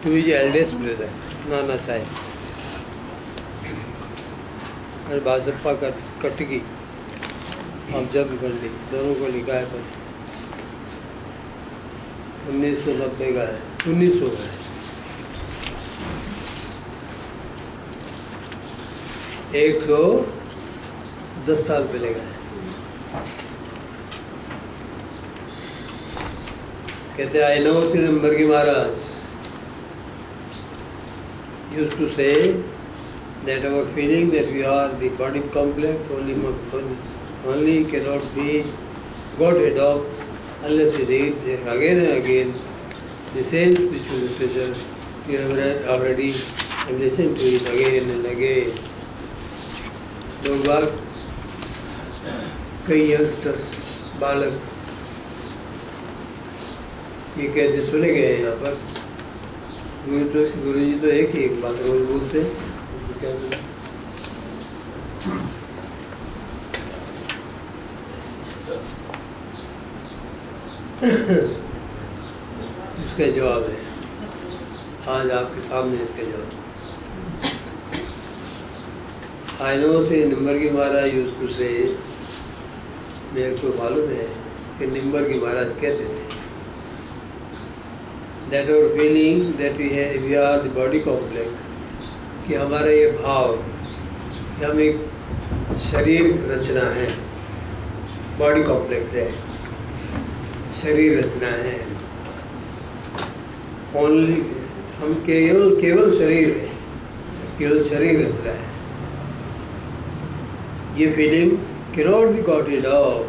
Two is eldest brother Nana Saheb और बाजप्पा Katgi observe कर ली, दोनों को लिखा है पर 1990 का है, 1900 का है। 110 साल पहले का है। कहते आई नो श्री नंबर की महाराज used to say that our feeling that we are the body complex only cannot be got rid of unless we read again and again the same spiritual literature. You have read already and listened to it again and again. लोग बाग कई youngsters बालक ये कहते सुने गए यहाँ पर गुरु जी तो एक बात रोज बोलते हैं, क्या उसका जवाब है आज आपके सामने इसका जवाब। आई नो से नंबर की महाराज यूज टू से, मेरे को मालूम है कि नंबर की महाराज कहते थे that our feeling that we are the body complex, कि हमारा ये भाव कि हम एक शरीर रचना है, बॉडी कॉम्प्लेक्स है, शरीर रचना है, ओनली हम केवल शरीर है, केवल शरीर रचना है। ये feeling cannot be got rid of,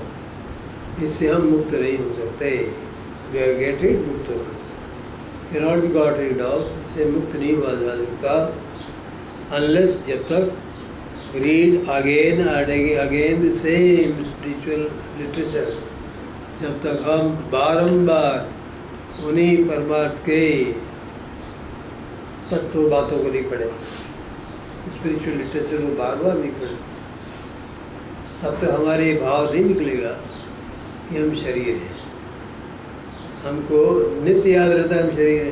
इससे हम मुक्त नहीं हो सकते। we are getting मुक्त हो, cannot be got rid of, इससे मुक्त नहीं हुआ जा सकता unless जब तक read again and again the same spiritual literature, जब तक हम बारंबार उन्हीं परमार्थ के तत्व बातों को नहीं पढ़े, स्पिरिचुअल लिटरेचर को बार बार नहीं पढ़े, तब तक हमारे भाव नहीं निकलेगा कि हम शरीर हैं। हमको नित्य याद रहता है हम शरीर है,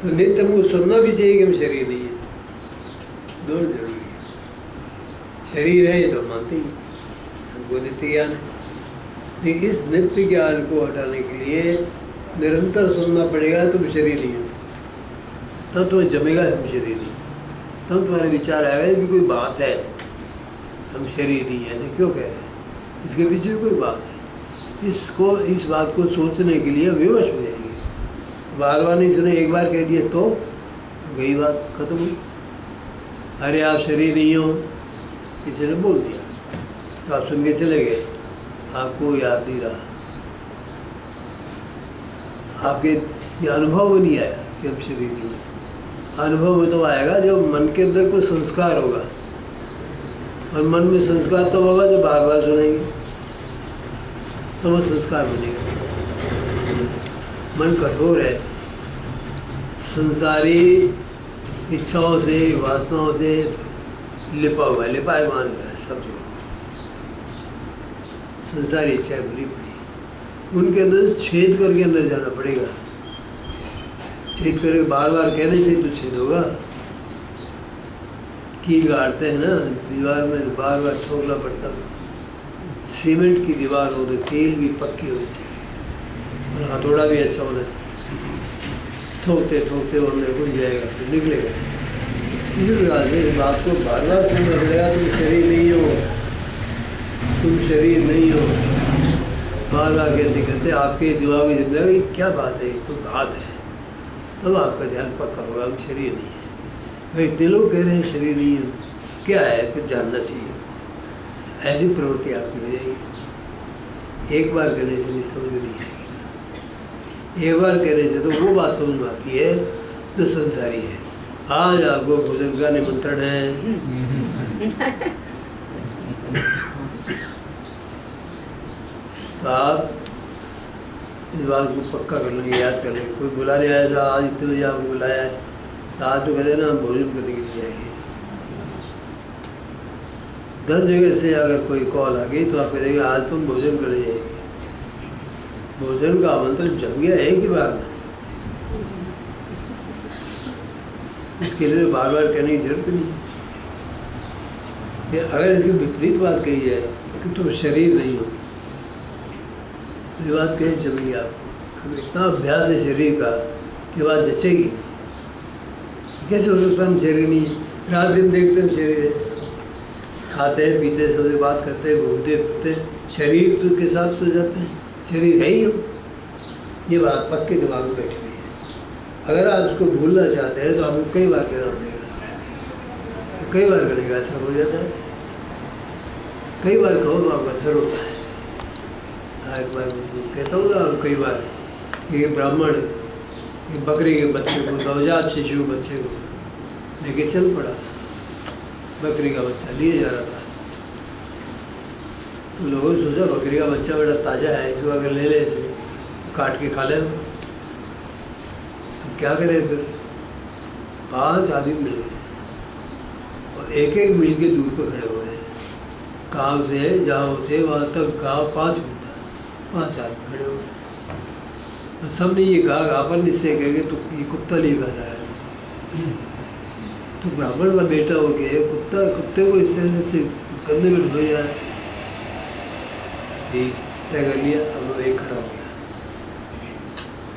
तो नित्य हमको सुनना भी चाहिए कि हम शरीर नहीं है, दोनों जरूरी है। शरीर है ये तो मानते ही, हमको नित्य ज्ञान है, लेकिन इस नित्य ज्ञान को हटाने के लिए निरंतर सुनना पड़ेगा। तुम शरीर नहीं हो, तब तुम्हें जमेगा हम शरीर नहीं, तब तुम्हारे विचार आएगा कि कोई बात है, हम शरीर नहीं है, ऐसे क्यों कह रहे हैं, इसके पीछे भी कोई बात है। इसको इस बात को सोचने के लिए विवश हो जाएंगे। बार बार नहीं सुने, एक बार कह दिए तो गई बात खत्म हुई। अरे आप शरीर नहीं हो, किसी ने बोल दिया तो आप सुन के चले गए, आपको याद नहीं रहा, आपके ये अनुभव नहीं आया कि हम शरीर नहीं है। अनुभव में तो आएगा जब मन के अंदर कोई संस्कार होगा, और मन में संस्कार तो होगा जब बार बार सुनेंगे तो वो संस्कार बनेगा। मन कठोर है, संसारी इच्छाओं से वासनाओं से लिपा हुआ है, लिपायमान हो रहा है सब जगह। संसारी इच्छाएं भरी पड़ी, उनके अंदर छेद करके अंदर जाना पड़ेगा। छेद करके बार बार कहने से तो छेद होगा। कील गाड़ते हैं ना दीवार में, बार बार ठोकना पड़ता है। सीमेंट की दीवार हो तो कील भी पक्की होनी चाहिए और हथौड़ा भी अच्छा होना चाहिए। ठोकते ठोकते वो अंदर घुस जाएगा, फिर निकलेगा। इसी प्रकार से इस बात को बार बार सुनना पड़ेगा, तुम शरीर नहीं हो, तुम शरीर नहीं हो। बार बार कहते कहते आपके दिमाग में जब जाएगा क्या बात है, कोई बात है, तब आपका ध्यान पक्का होगा हम शरीर नहीं है। भाई इतने लोग कह रहे हैं शरीर नहीं है, क्या है, फिर जानना चाहिए। ऐसी प्रवृत्ति आपकी हो जाएगी। एक बार कहने से नहीं समझ नहीं आएगी, एक बार कहने से तो वो बात समझ में आती है जो संसारी है। आज आपको भोजन का निमंत्रण है, तो आप इस बात को पक्का कर लेंगे, याद कर लेंगे। कोई बुलाने आया था, आज इतने बजे आपको बुलाया है, तो आज तो कहते ना हम भोजन करने के लिए आएंगे। 10 जगह से अगर कोई कॉल आ गई तो आप कह देंगे आज तुम भोजन करने जाएंगे। भोजन का आमंत्रण जम गया एक ही बार में। इसके लिए बार बार कहने की जरूरत नहीं है। अगर इसकी विपरीत बात कही है कि तुम शरीर नहीं हो, तो ये बात कहीं चलेगी आपको। इतना अभ्यास है शरीर का कि बात जचेगी। कैसे हो सकता हम शरीर नहीं है? रात दिन देखते हम शरीर है, खाते हैं पीते हैं, सबसे बात करते हैं, घूमते फिरते हैं, शरीर तो के साथ तो जाते हैं, शरीर है ही हम। ये बात पक्के दिमाग में बैठी हुई है। अगर आप उसको भूलना चाहते हैं तो आपको कई बार कहना पड़ेगा, तो कई बार करेगा असर हो जाता है। कई बार कहो तो आपका असर होता है। एक बार कहता हूँ ना आप कई बार, ये ब्राह्मण ये बकरी के बच्चे को, नवजात शिशु बच्चे को लेके चल पड़ा। बकरी का बच्चा लिए जा रहा था, तो लोगों ने सोचा बकरी का बच्चा बड़ा ताज़ा है, जो अगर ले ले इसे काट के खा ले। तो क्या करें फिर? 5 आदमी मिल गए और एक एक मील के दूर पर खड़े हुए हैं। गाँव से जहाँ होते वहाँ तक गाँव 5 मील था, 5 आदमी खड़े हुए हैं। तो सब ने ये कहा, आपन इससे कहेंगे तो ये कुत्ता लिए कहा जा रहा है। तो ब्राह्मण का बेटा हो गया, कुत्ते को इस तरह से गंदे में धोया जा रहा है। ठीक तय कर लिया। अब वो एक खड़ा हो गया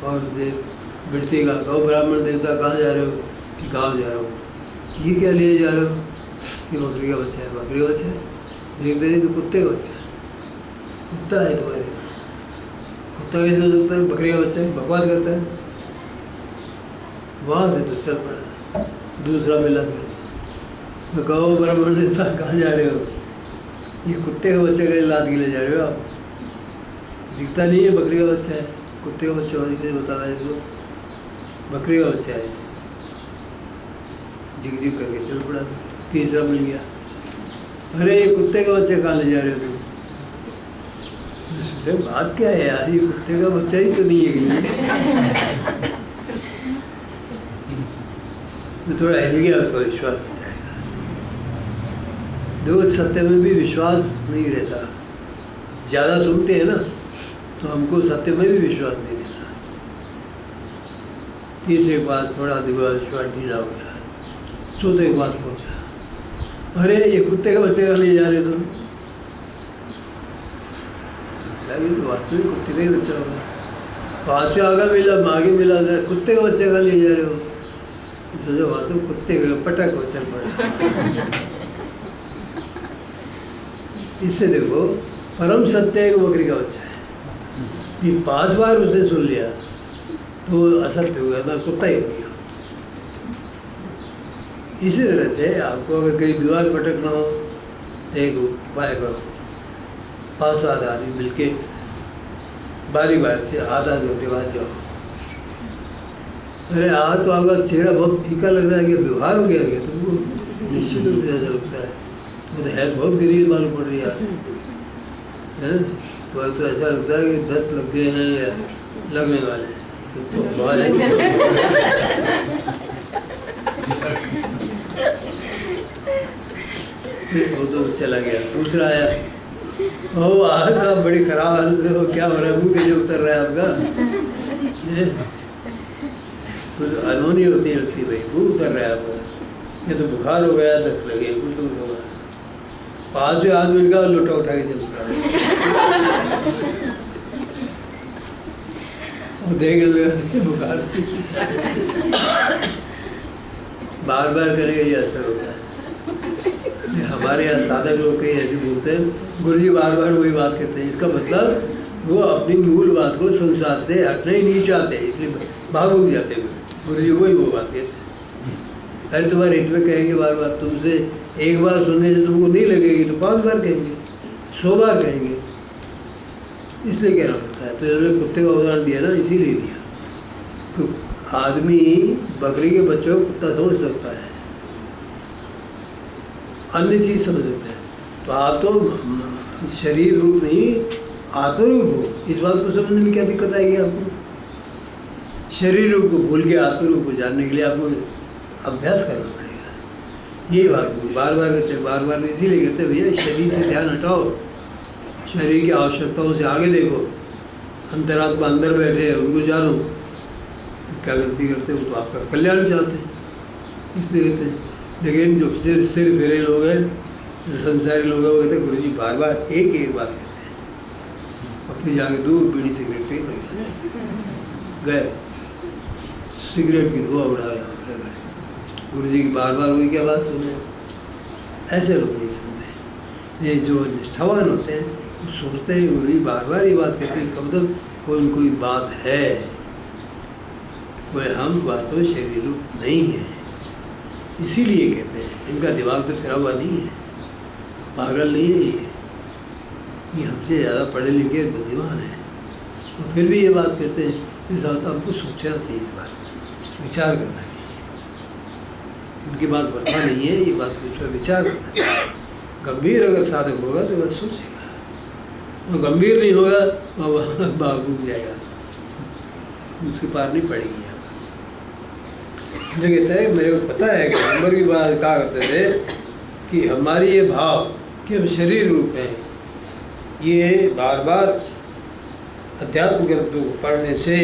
और बिरती का कहो, ब्राह्मण देवता कहाँ जा रहे हो? कि गाँव जा रहा हूँ। ये क्या लिए जा रहे हो? कि बकरी का बच्चा है। बकरी का बच्चा है? देखते नहीं तो कुत्ते का बच्चा है। कुत्ता है तुम्हारे, कुत्ता कैसे हो सकता है? बकरी का बच्चा है, बकवास करता है। वहाँ से तो चल पड़ा। दूसरा मिला फिर, तो कहो ब्राह्मण देवता कहाँ जा रहे हो? ये कुत्ते का बच्चे का लाद के ले जा रहे हो आप? दिखता नहीं है बकरी का बच्चा है, कुत्ते का बच्चा कैसे बता रहा है इसको? बकरी का बच्चा है। झिक झिक करके चल पड़ा। तीसरा मिल गया, अरे ये कुत्ते का बच्चा कहाँ ले जा रहे हो तुम? बात क्या है यार, ये कुत्ते का बच्चा ही तो नहीं है कहीं। तो थोड़ा हिल गया उसका विश्वास बेचारेगा। देखो सत्य में भी विश्वास नहीं रहता। ज़्यादा सुनते हैं ना तो हमको सत्य में भी विश्वास नहीं रहता। तीसरे के बाद थोड़ा देखो विश्वास ढीला हो गया। चौथे के बाद पहुँचा, अरे ये कुत्ते के बच्चे का ले जा रहे तुम? ये तो वास्तविक कुत्ते का ही बच्चा होगा। 5वें आगे मिला, आगे मिला, कुत्ते का बच्चे का ले जा रहे हो? सोचो वहाँ तो कुत्ते का पटक हो चल पड़ा। इससे देखो परम सत्य है कि बकरी का बच्चा है। ये 5 बार उसने सुन लिया तो असत्य हो गया था, कुत्ता ही हो गया। इसी तरह से आपको अगर कहीं दीवार पटकना हो तो एक उपाय करो, 5-7 आदमी मिलके बारी बारी से आधा घंटे बाद जाओ। अरे आज तो आपका चेहरा बहुत फीका लग रहा है, कि व्यवहार हो गया है तुमको? निश्चित रूप से ऐसा लगता है। तो हेल्थ बहुत गरीब मालूम पड़ रही है तो ऐसा लगता है कि 10 लग गए हैं या लगने वाले हैं। तो वो तो चला गया। दूसरा आया, ओ आज आप बड़ी खराब हालत में हो, क्या हो रहा है? मुँह कैसे उतर रहा है आपका? तो अनहोनी होती है लगती भाई, मुँह उतर रहा है आपका। ये तो बुखार हो गया, 10 लगे, कुछ तो होगा। 5वें आदमी का लोटा उठा के चल पड़ा। देख लगा बुखार। बार बार करेगा ये असर होता है। हमारे यहाँ साधक लोग कई ऐसे बोलते हैं, गुरुजी बार बार वही बात कहते हैं। इसका मतलब वो अपनी मूल बात को संसार से हटना ही नहीं चाहते, इसलिए भाग भूग जाते हैं। गुरुजी वही वो बात कहते हैं। अरे तुम्हारे हित में कहेंगे बार बार, तुमसे एक बार सुनने से तुमको नहीं लगेगी तो 5 बार कहेंगे, 100 बार कहेंगे, इसलिए कहना पड़ता है। तो इन्होंने कुत्ते का उदाहरण दिया ना, इसीलिए दिया। तो आदमी बकरी के बच्चों को कुत्ता समझ सकता है, अन्य चीज़ समझ सकता है। तो आप तो शरीर रूप नहीं आत्मरूप हो, इस बात को समझने में क्या दिक्कत आएगी आपको? शरीर रूप को भूल के आत्मरूप को जानने के लिए आपको अभ्यास करना पड़ेगा। ये बात बार बार कहते हैं, बार बार इसीलिए कहते हैं भैया शरीर से ध्यान हटाओ, शरीर की आवश्यकताओं से आगे देखो। अंतरात्मा अंदर बैठे हैं, उनको जानो। क्या गलती करते हो तो आपका कल्याण चाहते हैं। इसलिए कहते हैं। लेकिन जो सिर फिरे लोग हैं, जो संसारी लोग हैं, वो कहते हैं गुरु जी बार बार एक ही बात कहते हैं और फिर जाके दूर बीड़ी सिगरेट पी गए, सिगरेट की धुआं उड़ा रहे खड़े खड़े। गुरु जी की बार बार वही क्या बात सुने? ऐसे लोग नहीं सुनते। ये जो निष्ठावान होते हैं वो सोचते हैं गुरु जी बार बार ये बात कहते हैं, मतलब कोई न कोई बात है, कोई हम बातों में शरीर रूप नहीं है, इसीलिए कहते हैं। इनका दिमाग तो फिरा हुआ नहीं है, पागल नहीं है ये हमसे ज़्यादा पढ़े लिखे बुद्धिमान है, तो फिर भी ये बात कहते हैं। इस बात हमको सोचना चाहिए, इस बारे में विचार करना चाहिए। इनकी बात वर्ता नहीं है, ये बात इस पर विचार करना चाहिए। गंभीर अगर साधक होगा तो वह सोचेगा, वो गंभीर नहीं होगा तो वह बाग डूब जाएगा, उसके पार नहीं पड़ेगी। यहाँ पर जो कहता है, मेरे को पता है कि नंबर की बात कहा करते थे कि हमारी ये भाव कि हम शरीर रूप हैं, ये बार बार अध्यात्म ग्रंथों को पढ़ने से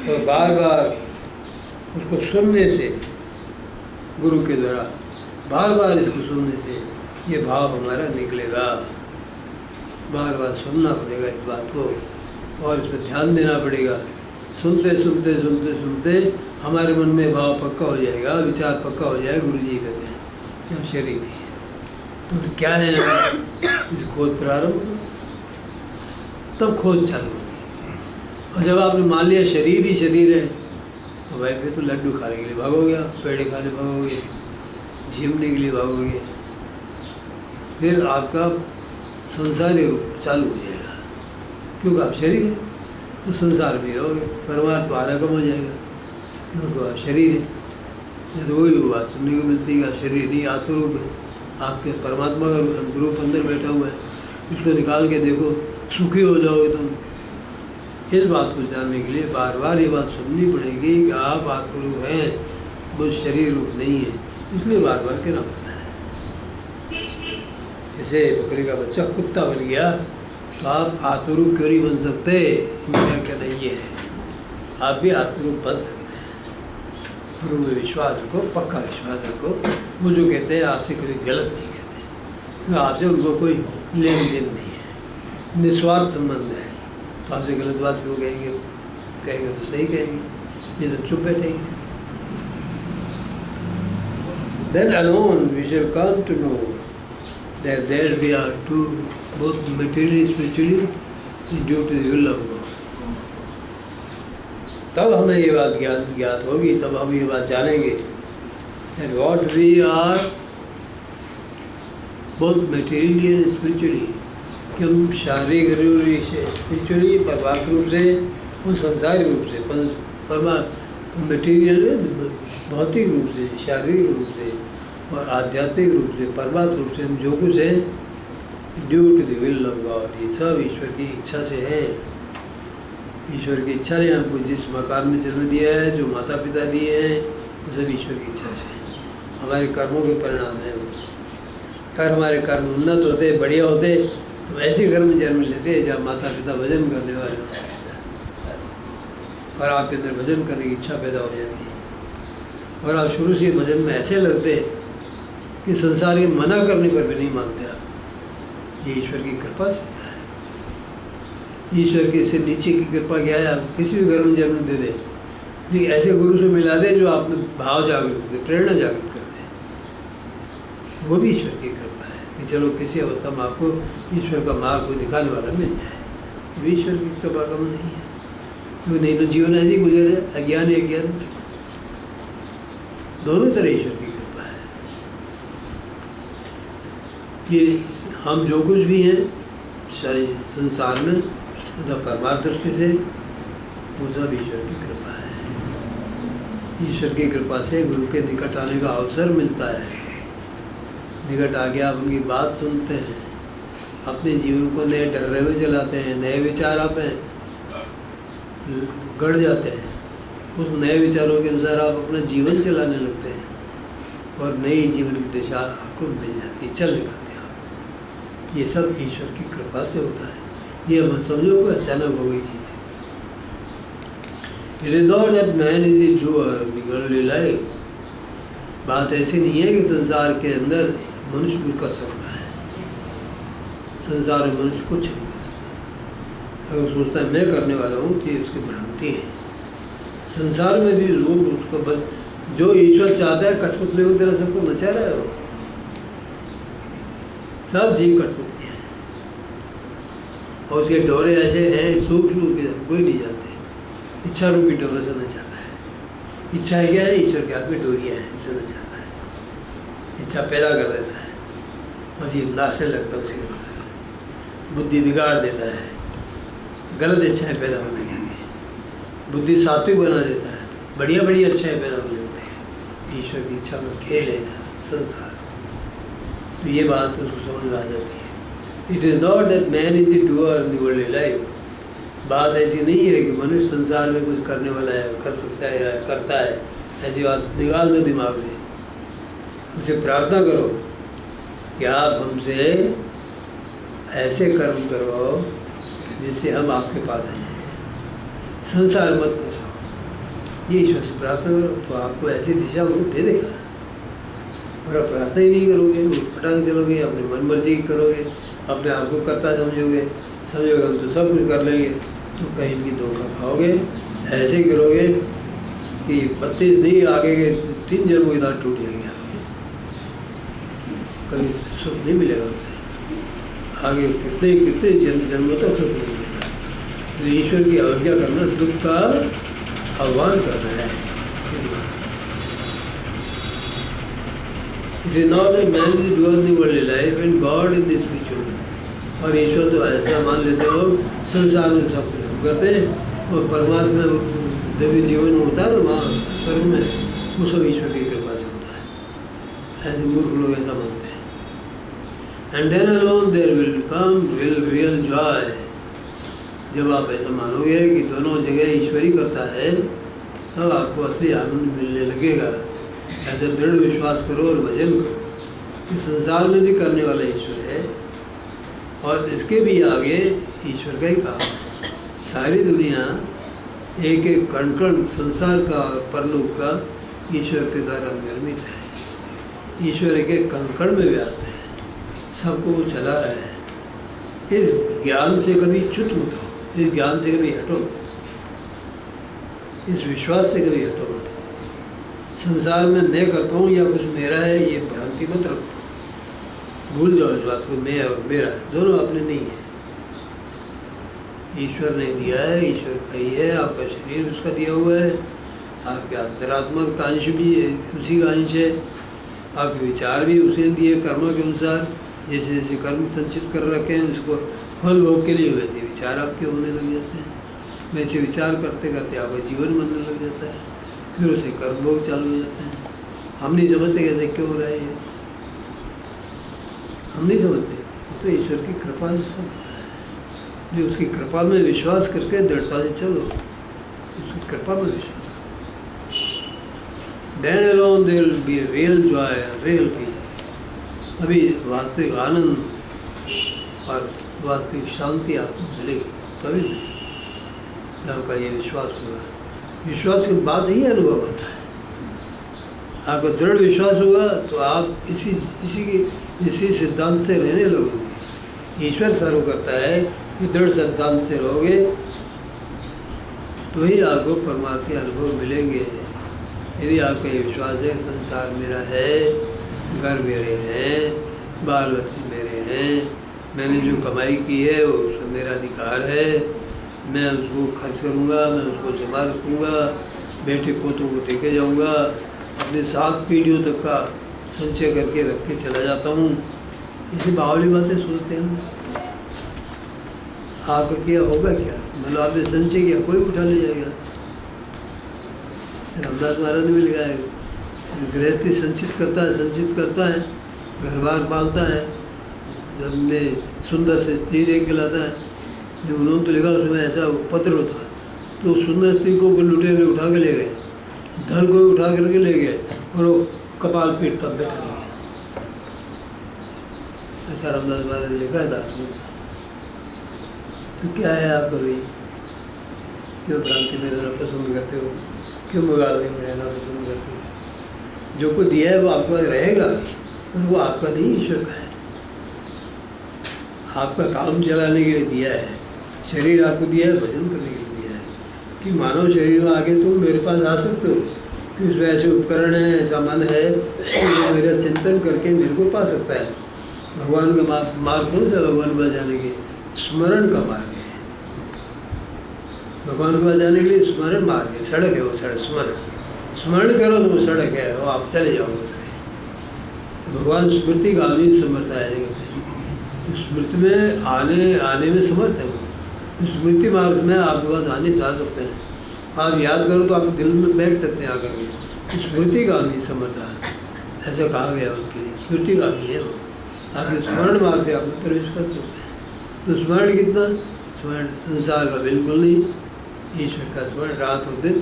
और बार बार उसको सुनने से, गुरु के द्वारा बार बार इसको सुनने से ये भाव हमारा निकलेगा। बार बार सुनना पड़ेगा इस बात को और इस पर ध्यान देना पड़ेगा। सुनते सुनते सुनते सुनते हमारे मन में भाव पक्का हो जाएगा, विचार पक्का हो जाएगा। गुरु जी कहते हैं कि हम शरीर नहीं है, तो क्या है इस खोज प्रारंभ करो, तब खोज चालू होगी। और जब आपने मान लिया शरीर ही शरीर है, तो भाई फिर तो लड्डू खाने के लिए भागोगे, आप पेड़े खाने भागोगे, झीमने के लिए भागोगे, फिर आपका संसारी रूप चालू हो जाएगा, क्योंकि आप शरीर है तो संसार में रहोगे, परमार्थ आना कम हो जाएगा, क्योंकि आप शरीर है। ये तो वही बात सुनने को मिलती है कि आप शरीर नहीं, आत्मरूप है, आपके परमात्मा का रूप अंदर बैठा हुआ है, इसको निकाल के देखो, सुखी हो जाओगे तुम। इस बात को जानने के लिए बार बार ये बात सुननी पड़ेगी कि आप आत्मरूप हैं, वो शरीर रूप नहीं है, इसलिए बार बार कहना पड़ता है। जैसे बकरी का बच्चा कुत्ता बन गया तो आप आत्मरूप क्यों नहीं बन सकते? इनकार कहना ये है, आप भी आत्मरूप बन सकते हैं। गुरु में विश्वास रखो, पक्का विश्वास रखो। वो जो कहते हैं आपसे कभी गलत नहीं कहते, तो आपसे उनको कोई लेन देन नहीं है, निस्वार्थ संबंध है। तो आपसे गलत बात क्यों कहेंगे? कहेंगे तो सही कहेंगे, नहीं तो चुप बैठेंगे। Then alone we shall come to know that there we are two, both materially and spiritually, due to the will of God. तब हमें ये बात ज्ञात होगी, तब हम ये बात जानेंगे that what we are both materially and spiritually, कि हम शारीरिक रूप से, स्पिरिचुअली परमात्म रूप से और संसारी रूप से, मटेरियल भौतिक रूप से, शारीरिक रूप से और आध्यात्मिक रूप से, परमात्म रूप से हम जो कुछ है due to the will of God, ये सब ईश्वर की इच्छा से है। ईश्वर की इच्छा ने हमको जिस मकान में जन्म दिया है, जो माता पिता दिए हैं, वो सब ईश्वर की इच्छा से है, हमारे कर्मों के परिणाम है। अगर हमारे कर्म उन्नत होते, बढ़िया होते, तो ऐसे घर में जन्म लेते जहाँ माता पिता भजन करने वाले होते और आपके अंदर भजन करने की इच्छा पैदा हो जाती है और आप शुरू से भजन में ऐसे लगते कि संसार के मना करने पर भी नहीं मानते आप। ये ईश्वर की कृपा से होता है। ईश्वर के से नीचे की कृपा क्या है? आप किसी भी घर में जन्म दे दें, लेकिन ऐसे गुरु से मिला दे जो आप में भाव जागृत दे, प्रेरणा जागृत कर दे, वो भी ईश्वर की कृपा है कि चलो किसी अवस्था में आपको ईश्वर का मार्ग को दिखाने वाला मिल जाए। ये ईश्वर की कृपा कम नहीं है, क्योंकि नहीं तो जीवन ऐसे ही गुजर है, अज्ञान ही अज्ञान, दोनों तरह ईश्वर की कृपा है। ये हम जो कुछ भी हैं संसार में, मतलब परमार्थ दृष्टि से, वो सब ईश्वर की कृपा है। ईश्वर की कृपा से गुरु के निकट आने का अवसर मिलता है। निकट आके आप उनकी बात सुनते हैं, अपने जीवन को नए ढर्रे में चलाते हैं, नए विचार आप गढ़ जाते हैं, उस नए विचारों के अनुसार आप अपना जीवन चलाने लगते हैं और नई जीवन की दिशा आपको मिल जाती है, चल निकलते हैं आप। ये सब ईश्वर की कृपा से होता है। ये मत समझो कोई अचानक हो गई चीज़। It is not that man is the doer of the worldly life, बात ऐसी नहीं है कि संसार के अंदर मनुष्य कुछ कर सकता है। संसार में मनुष्य कुछ नहीं कर सकता। अगर सोचता है मैं करने वाला हूँ तो ये उसकी भ्रांति है। संसार में भी लोग उसको जो ईश्वर चाहता है कठपुतली की तरह सबको नचा रहा है। वो सब जीव कठपुतली हैं और उसके डोरे ऐसे हैं सूक्ष्म कि कोई नहीं जानते। इच्छा रूपी डोरे से नचाता है। इच्छा क्या है? ईश्वर के हाथ में डोरियाँ हैं, उससे नचाता है। इच्छा पैदा कर देता है और जीव नाचने लगता है उसी के अंदर। बुद्धि बिगाड़ देता है, गलत इच्छाएं पैदा होने लगती हैं। बुद्धि सात्विक बना देता है, बढ़िया बढ़िया इच्छाएं पैदा होने लगती हैं। ईश्वर की इच्छा का खेल है संसार। तो ये बात उसको समझ में आ जाती है। It is not that man is the doer in the worldly life. बात ऐसी नहीं है कि मनुष्य संसार में कुछ करने वाला है, कर सकता है या करता है। ऐसी बात निकाल दो दिमाग से। उसे प्रार्थना करो कि आप हमसे ऐसे कर्म करवाओ जिससे हम आपके पास आ जाएं। संसार मत बचाओ। ये ईश्वर से प्रार्थना करो तो आपको ऐसी दिशा वो दे देगा। और आप प्रार्थना ही नहीं करोगे, पटांग चलोगे, अपनी मन मर्जी करोगे, अपने आप को करता समझोगे हम तो सब कुछ कर लेंगे, तो कहीं भी धोखा खाओगे। ऐसे करोगे कि 32 नहीं आगे के 3 जन्मों की दांत टूट जाएंगे आपके। कभी सुख नहीं मिलेगा उससे। आगे कितने कितने जन्मों तक सुख नहीं मिलेगा। तो ईश्वर की अवज्ञा करना दुख का आह्वान करना है। It is not that man is doer in the worldly life and God in the spiritual world. और ईश्वर तो ऐसा मान लेते लोग संसार में सब कुछ हम करते हैं और परमात्मा देवी जीवन होता है ना वहाँ स्वर्ग में, वो सब ईश्वर की कृपा से होता है। ऐसे मूर्ख लोग ऐसा मानते हैं। And then alone there will come real joy. जब आप ऐसा मानोगे कि दोनों जगह ईश्वर ही करता है तब आपको असली आनंद मिलने लगेगा। ऐसा दृढ़ विश्वास करो और भजन करो कि संसार में भी करने वाला ईश्वर है और इसके भी आगे ईश्वर का ही काम है। सारी दुनिया एक एक कण कण संसार का और परलोक का ईश्वर के द्वारा निर्मित है। ईश्वर एक एक कण कण में व्याप्त है, सबको वो चला रहा है। इस ज्ञान से कभी च्युत मत हो, इस ज्ञान से कभी हटो, इस विश्वास से कभी हटो मत। संसार में मैं करता हूँ या कुछ मेरा है, ये भ्रांति मत रखो। भूल जाओ इस बात को, मैं और मेरा दोनों अपने नहीं है। ईश्वर ने दिया है, ईश्वर का ही है। आपका शरीर उसका दिया हुआ है, आपके अंतरात्मा का अंश भी उसी का अंश है, आपके विचार भी उसी दिए कर्मों के अनुसार। जैसे जैसे कर्म संचित कर रखे हैं उसको फल भोग के लिए, वैसे विचार आपके होने लग जाते हैं। वैसे विचार करते करते आपका जीवन बनने लग जाता है, फिर उसे कर्म भोग चालू हो जाते हैं। हम नहीं समझते कैसे क्यों हो रहा है ये, हम नहीं समझते। तो ईश्वर की कृपा से सब होता है। जो उसकी कृपा में विश्वास करके दृढ़ता से चलो, उसकी कृपा में विश्वास करो। Then alone there will be a real joy, a real peace. अभी वास्तविक आनंद और वास्तविक शांति आपको मिलेगी, तभी मिलेगी आपका ये विश्वास होगा। विश्वास के बाद ही अनुभव आता है। आपका दृढ़ विश्वास होगा तो आप इसी सिद्धांत से रहने लगोगे। ईश्वर सर्व करता है कि दृढ़ सिद्धांत से रहोगे तो ही आपको परमात्मा के अनुभव मिलेंगे। यदि आपका ये विश्वास है संसार मेरा है, घर मेरे हैं, बाल बच्चे मेरे हैं, मैंने जो कमाई की है वो उसका मेरा अधिकार है, मैं उसको खर्च करूँगा, मैं उसको संभाल रखूँगा, बेटे पोतों को देके जाऊँगा, अपने 7 पीढ़ियों तक का संचय करके रख के चला जाता हूँ। ऐसी बावली बातें सोचते हैं। आपका क्या होगा क्या? मतलब आपने संचय किया, कोई उठा ले जाएगा। रामदास महाराज ने भी लिखा है, गृहस्थी संचित करता है, घर बार पालता है, जब में सुंदर से स्त्री देख के लाता है। जो उन्होंने तो लिखा उसमें ऐसा पत्र होता, तो सुंदर स्त्री को लुटेरे उठा के ले गए, धन को उठा करके ले गए और वो कपाल पीट तब बैठा गया। ऐसा रामदास महाराज ने लिखा है दास। तो क्या है आपका भाई, क्यों भ्रांति में रहना पसंद करते हो, क्यों मगालने में रहना पसंद करते हो? जो कुछ दिया है वो आपके पास रहेगा, और वो आपका नहीं, ईश्वर का है। आपका काम चलाने के लिए दिया है, शरीर आपको दिया है भजन करने के लिए दिया है, कि मानव शरीर में आके तुम मेरे पास आ सकते हो, कि उसमें ऐसे उपकरण है, ऐसा मन है कि वो मेरा चिंतन करके मेरे को पा सकता है। भगवान का मार्ग कौन सा? भगवान के पास जाने के स्मरण का मार्ग है। भगवान के पास जाने के लिए स्मरण मार्ग है, सड़क है वो, सड़क स्मरण करो तो वो सड़क है, वो आप चले जाओगे उससे। तो भगवान स्मृति का भी समर्थ है, जगत है, स्मृति में आने में समर्थ है वो। स्मृति मार्ग में आपके पास आने से आ सकते हैं, आप याद करो तो आप दिल में बैठ सकते हैं आकर के। स्मृति का भी समर्थ है, ऐसा कहा गया उनके लिए, स्मृति का भी है वो। आपके स्मरण मार्ग से आप प्रवेश कर सकते हैं। तो स्मरण कितना? स्मरण संसार का बिल्कुल नहीं, ईश्वर का स्मरण रात और दिन,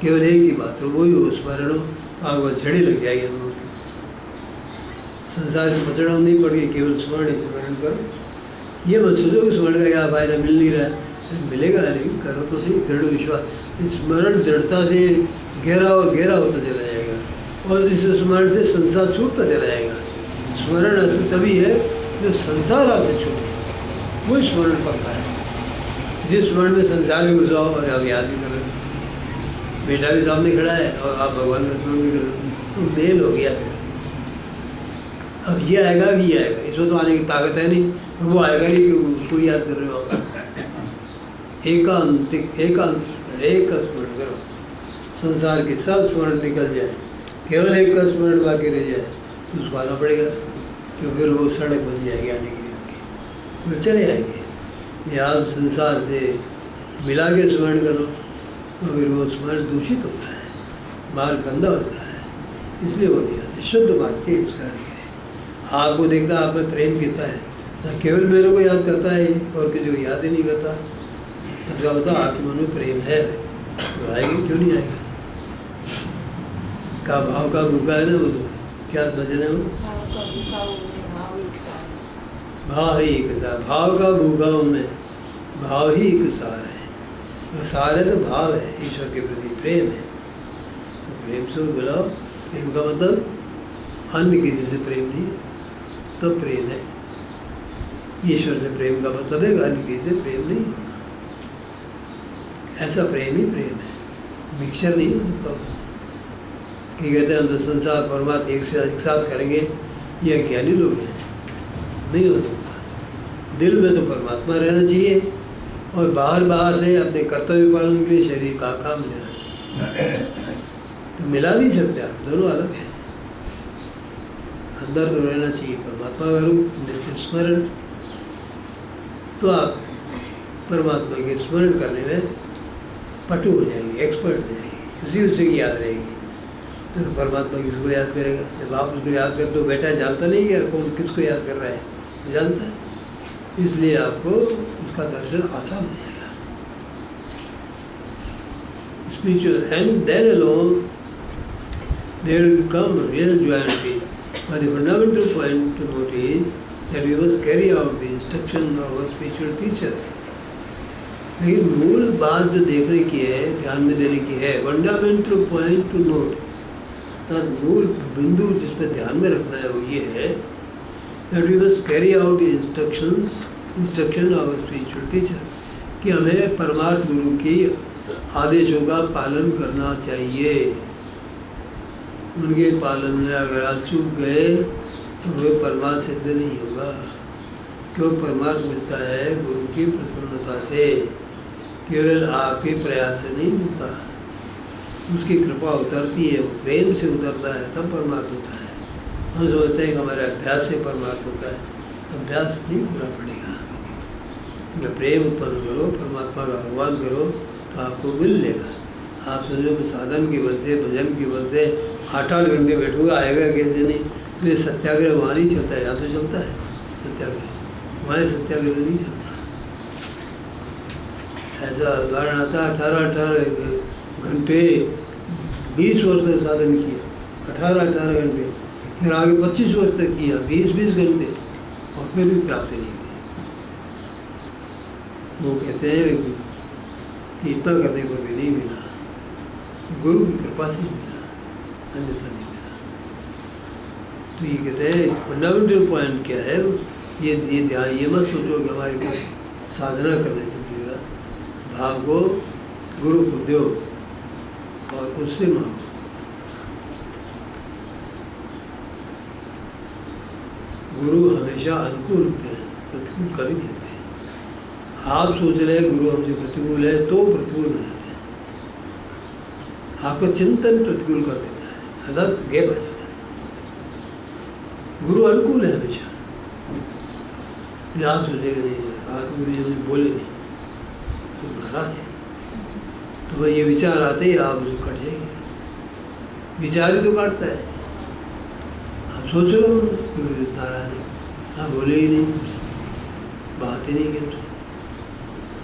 केवल एक ही बात हो, वही हो स्मरण हो, आपको छड़ी लग जाएगी अनुभूति। संसार की मचड़ा नहीं पड़ गई, केवल स्मरण ही स्मरण करो। ये मत सोचो कि स्मरण का क्या फायदा, मिल नहीं रहा है, मिलेगा, लेकिन करो तो सही, दृढ़ विश्वास। स्मरण दृढ़ता से गहरा और गहरा होता चला जाएगा, और इस स्मरण से संसार छूटता चला जाएगा। स्मरण असली तभी है जब संसार आपसे छूटे, वो स्मरण पड़ता है। जिस स्मरण में संसार भी घुसाओ और आप याद भी कर रहे हो, बेटा भी सामने खड़ा है और आप भगवान का स्मरण भी कर रहे हो, तो मेल हो गया। फिर अब ये आएगा भी आएगा, इसमें तो आने की ताकत है नहीं, और वो आएगा नहीं कि उसको याद कर रहे हो आप। एक का स्मरण करो, संसार के सब स्मरण निकल जाए, केवल एक का स्मरण बाकी रह जाए, तो उसको आना पड़ेगा, क्योंकि फिर वो सड़क बन जाएगी आने के लिए उसकी, वो चले आएंगे। या आप संसार से मिला के स्मरण करो तो फिर वो स्मरण दूषित होता है, मार्ग गंदा होता है, इसलिए वो नहीं आते। शुद्ध मार्ग से इस कार्य के लिए आपको देखता आप में प्रेम कितना है, ना केवल मेरे को याद करता है और किसी को याद ही नहीं करता। अच्छा बताओ, आपके मन में प्रेम है तो आएगी, क्यों नहीं आएगी? का भाव का भूखा है ना वो, तो क्या भजन है वो? भाव ही एक सार, भाव का भूखा में भाव ही एक सार है। तो सार है तो भाव है, ईश्वर के प्रति प्रेम है, तो प्रेम से बुलाओ। प्रेम का मतलब अन्य किसी से प्रेम नहीं है, तो प्रेम है। ईश्वर से प्रेम का मतलब है अन्य किसी से प्रेम नहीं होना, ऐसा प्रेम ही प्रेम है, मिक्सर नहीं हो सकता। कि कहते हैं हम तो संसार परमात्मा एक साथ करेंगे, यह ज्ञानी लोग हैं, नहीं हो सकता। दिल में तो परमात्मा रहना चाहिए, और बाहर से अपने कर्तव्य पालन के लिए शरीर का काम लेना चाहिए, तो मिला नहीं सकते आप, दोनों अलग हैं। अंदर तो रहना चाहिए परमात्मा का रूप, नित्य स्मरण, तो आप परमात्मा के स्मरण करने में पटु हो जाएंगे, एक्सपर्ट हो जाएंगे, उसी की याद रहेगी। तो परमात्मा किसको याद करेगा? जब आप उसको याद करते हो, बेटा जानता नहीं है कौन किसको याद कर रहा है, तो जानता है, इसलिए आपको उसका दर्शन आसान हो जाएगा। Spiritual and then alone there will become real joy and peace. But the fundamental point to note is that we must carry out the instruction of our spiritual teacher. लेकिन मूल बात जो देखने की है, ध्यान में देने की है, फंडामेंटल पॉइंट टू नोट, मूल बिंदु जिस पर ध्यान में रखना है वो ये है that we must carry out the instruction of our spiritual teacher, कि हमें परमार्थ गुरु की आदेशों का पालन करना चाहिए। उनके पालन में अगर आप चूक गए तो वे परमार्थ सिद्ध नहीं होगा, क्यों? परमार्थ मिलता है गुरु की प्रसन्नता से, केवल आपके प्रयास से नहीं मिलता, उसकी कृपा उतरती है, प्रेम से उतरता है, तब परमार्थ होता है। हम समझते हैं कि हमारे अभ्यास से परमार्थ होता है, अभ्यास नहीं पूरा पड़ेगा। जब प्रेम उत्पन्न करो, परमात्मा का आह्वान करो, तो आपको मिल लेगा। आप समझो कि साधन के बल से, भजन के बल से 8-8 घंटे बैठूंगा, आएगा कैसे नहीं? तो ये सत्याग्रह वहाँ नहीं चलता है, यहाँ तो चलता है सत्याग्रह, हमारे सत्याग्रह नहीं चलता। ऐसा उदाहरण आता है, 18 घंटे 20 वर्ष तक साधन किया, 18 घंटे, फिर आगे 25 वर्ष तक किया, 20 घंटे, और फिर भी प्राप्ति नहीं हुई। वो कहते हैं कि इतना करने पर भी नहीं मिला, गुरु की कृपा से मिला, अन्यथा नहीं मिला। तो ये कहते हैं फंडामेंटल पॉइंट क्या है, ये ध्यान, ये मत सोचो कि हमारी कुछ साधना करने से मिलेगा। भागो, गुरु को दो और उससे मांगो। गुरु हमेशा अनुकूल होते हैं, प्रतिकूल कभी नहीं होते। आप सोच रहे हैं गुरु हमसे प्रतिकूल है तो प्रतिकूल हो जाते हैं। आपका चिंतन प्रतिकूल कर देता है, हदत गैप आ जाता है। गुरु अनुकूल है हमेशा। आप सोचेंगे नहीं आज गुरु जी हमने बोले नहीं तो नाराज है, तो भाई ये विचार आते ही आप उसे कट जाएंगे। विचार ही तो काटता है। आप सोच रहे हो गुरु जी नाराज है, आप बोले ही नहीं, बात ही नहीं की हमसे।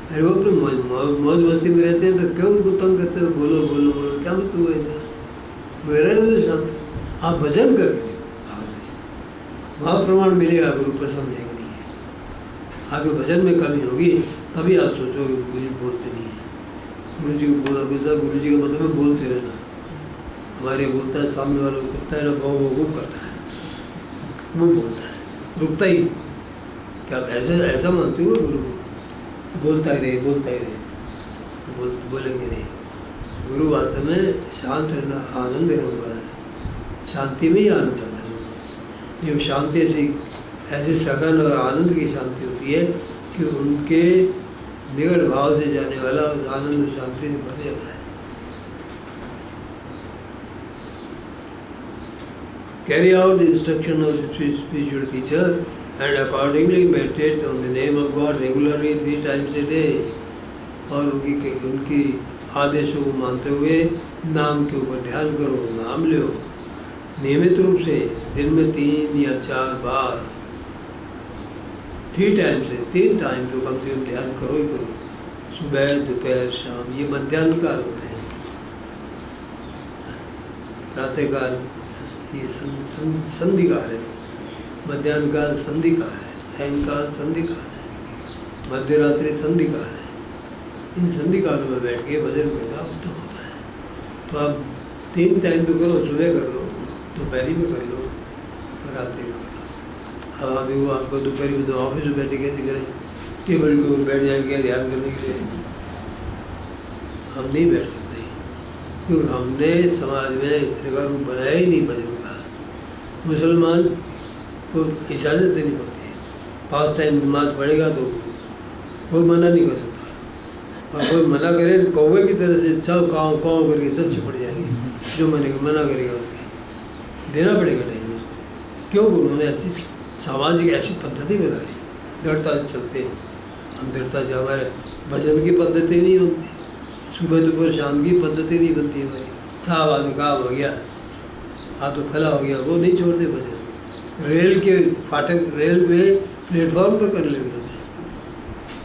अरे वो अपने मौज मस्ती में रहते हैं तो क्यों उनको तंग करते हो, बोलो बोलो बोलो, क्या मतलब हुआ है? मेरा तो शांत, आप भजन करके देखो, वहाँ प्रमाण मिलेगा गुरु प्रसन्न है कि नहीं है। आपके भजन में कमी होगी तभी आप सोचोगे गुरु जी बोलते नहीं है। गुरु जी को बोला था, गुरु जी का मतलब है बोलते रहना। हमारे बोलता है, सामने वाला कुत्ता है ना, वो करता है, वो बोलता है, रुकता ही नहीं। क्या आप ऐसा मानते हो गुरु को? बोलता ही रहे, बोलेंगे नहीं। गुरु वास्तव में शांत रहना, आनंद होगा, शांति में ही आनंद आता है। जब शांति ऐसी सघन और आनंद की शांति होती है कि उनके निकट भाव से जाने वाला आनंद और शांति से भर जाता है। Carry out the instruction of the spiritual teacher and accordingly meditate on the name of God regularly 3 times a day। और उनकी आदेशों को मानते हुए नाम के ऊपर ध्यान करो, नाम लो नियमित रूप से, दिन में 3 या 4 बार, 3 टाइम से 3 टाइम तो कम से कम ध्यान करो ही करो। सुबह, दोपहर, शाम, ये मध्याह्न काल होते हैं। प्रातःकाल ये संधि काल है, मध्याह्न काल संधि काल है, सायंकाल संधि काल है, मध्य रात्रि संधि काल है। इन संधि कालों में बैठ के भजन करना उत्तम होता है। तो आप 3 टाइम तो करो, सुबह कर लो, दोपहरी में कर लो और रात्रि में कर लो। अब आप देखो, आपको दोपहरी में तो ऑफिस में बैठे कैसे करें? टेबल के ऊपर बैठ जाएंगे ध्यान करने के लिए, हम नहीं बैठ सकते क्योंकि हमने समाज में इस तरह का रूप बनाया ही नहीं भजन का। मुसलमान को इजाज़त देनी पड़ती है, 5 टाइम नमाज पढ़ेगा तो कोई मना नहीं कर सकता, और कोई मना करे तो कौवे की तरह से सब काँव काँव करके सब चिपट जाएंगे। जो मना करेगा उसके देना पड़ेगा टाइम उसको। क्यों? उन्होंने ऐसी सामाजिक ऐसी पद्धति बना ली, दृढ़ता से चलते हैं हम। दृढ़ता से हमारे भजन की पद्धति नहीं बनती, सुबह दोपहर शाम की पद्धति नहीं बनती हमारी। साहब हाथ काम हो गया, हाथ तो फैला हो गया, वो नहीं छोड़ते भजन। रेल के फाटक, रेल में प्लेटफॉर्म पर करने लगे होते हैं।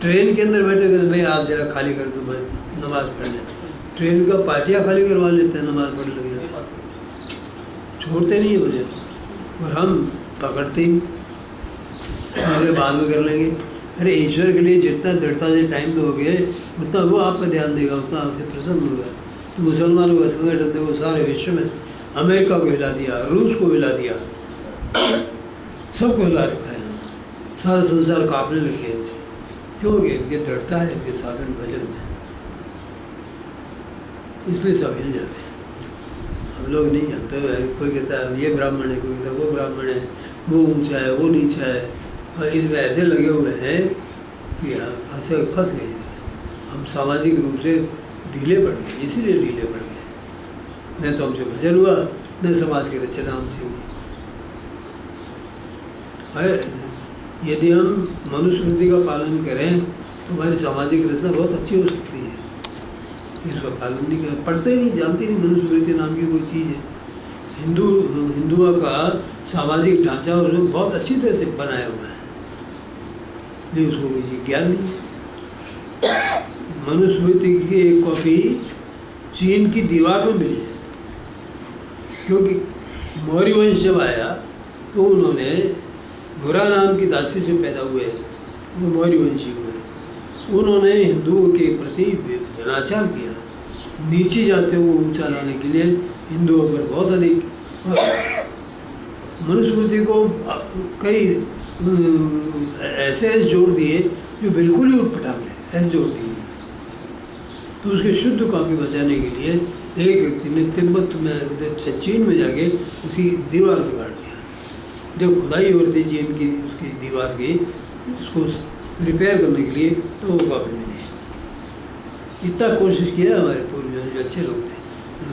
ट्रेन के अंदर बैठे हुए भाई आप जरा खाली कर दो, भाई नमाज पढ़ने। ट्रेन का पाटियाँ खाली करवा लेते हैं, नमाज पढ़ने लग जाते हैं, छोड़ते नहीं है भजन। और हम पकड़ते ही बाद में कर लेंगे। अरे ईश्वर के लिए जितना दृढ़ता से टाइम दोगे उतना वो आपका ध्यान देगा, उतना आपसे प्रसन्न होगा। तो मुसलमानों का संगठन देखो सारे विश्व में, अमेरिका को हिला दिया, रूस को हिला दिया, सबको हिला रखा है। सारा संसार कांपने लग गया इनसे। क्योंकि इनकी दृढ़ता है, इनके साधन भजन में, इसलिए सब हिल जाते हैं। हम लोग नहीं जानते। कोई कहता है ये ब्राह्मण है, कोई कहता है वो ब्राह्मण है, वो ऊंचा है वो नीचा है, और इसमें ऐसे लगे हुए हैं कि फंस गए। हम सामाजिक रूप से ढीले पड़ गए, इसीलिए ढीले पड़ गए। न तो हमसे भजन हुआ, न समाज की रचना हमसे हुई। अरे यदि हम मनुस्मृति का पालन करें तो हमारी सामाजिक रचना बहुत अच्छी हो सकती है। इसका पालन नहीं करें, पढ़ते नहीं, जानते नहीं मनुस्मृति नाम की कोई चीज़ है। हिंदुओं का सामाजिक ढांचा उसमें बहुत अच्छी तरह से बनाया हुआ है, लेकिन उसको कोई ज्ञान नहीं। मनुस्मृति की एक कॉपी चीन की दीवार में मिली है, क्योंकि मौर्य वंश जब आया तो उन्होंने बुरा नाम की दासी से पैदा हुए, वो मौर्य वंशी हुए। उन्होंने हिंदुओं के प्रति अनाचार किया, नीची जाते को ऊंचा लाने के लिए हिंदुओं पर बहुत अधिक मनुस्मृति को कई ऐसे जोड़ दिए जो बिल्कुल ही उठपटांग है, ऐसे जोड़ दिए। तो उसके शुद्ध कॉपी बचाने के लिए एक व्यक्ति ने तिब्बत में, चीन में जाके उसकी दीवार बिगाड़ दिया। जब खुदाई हो रही थी चीन की उसकी दीवार की, उसको रिपेयर करने के लिए, तो वो कॉपी मिली। इतना कोशिश किया हमारे पूर्वजों जो अच्छे लोग थे,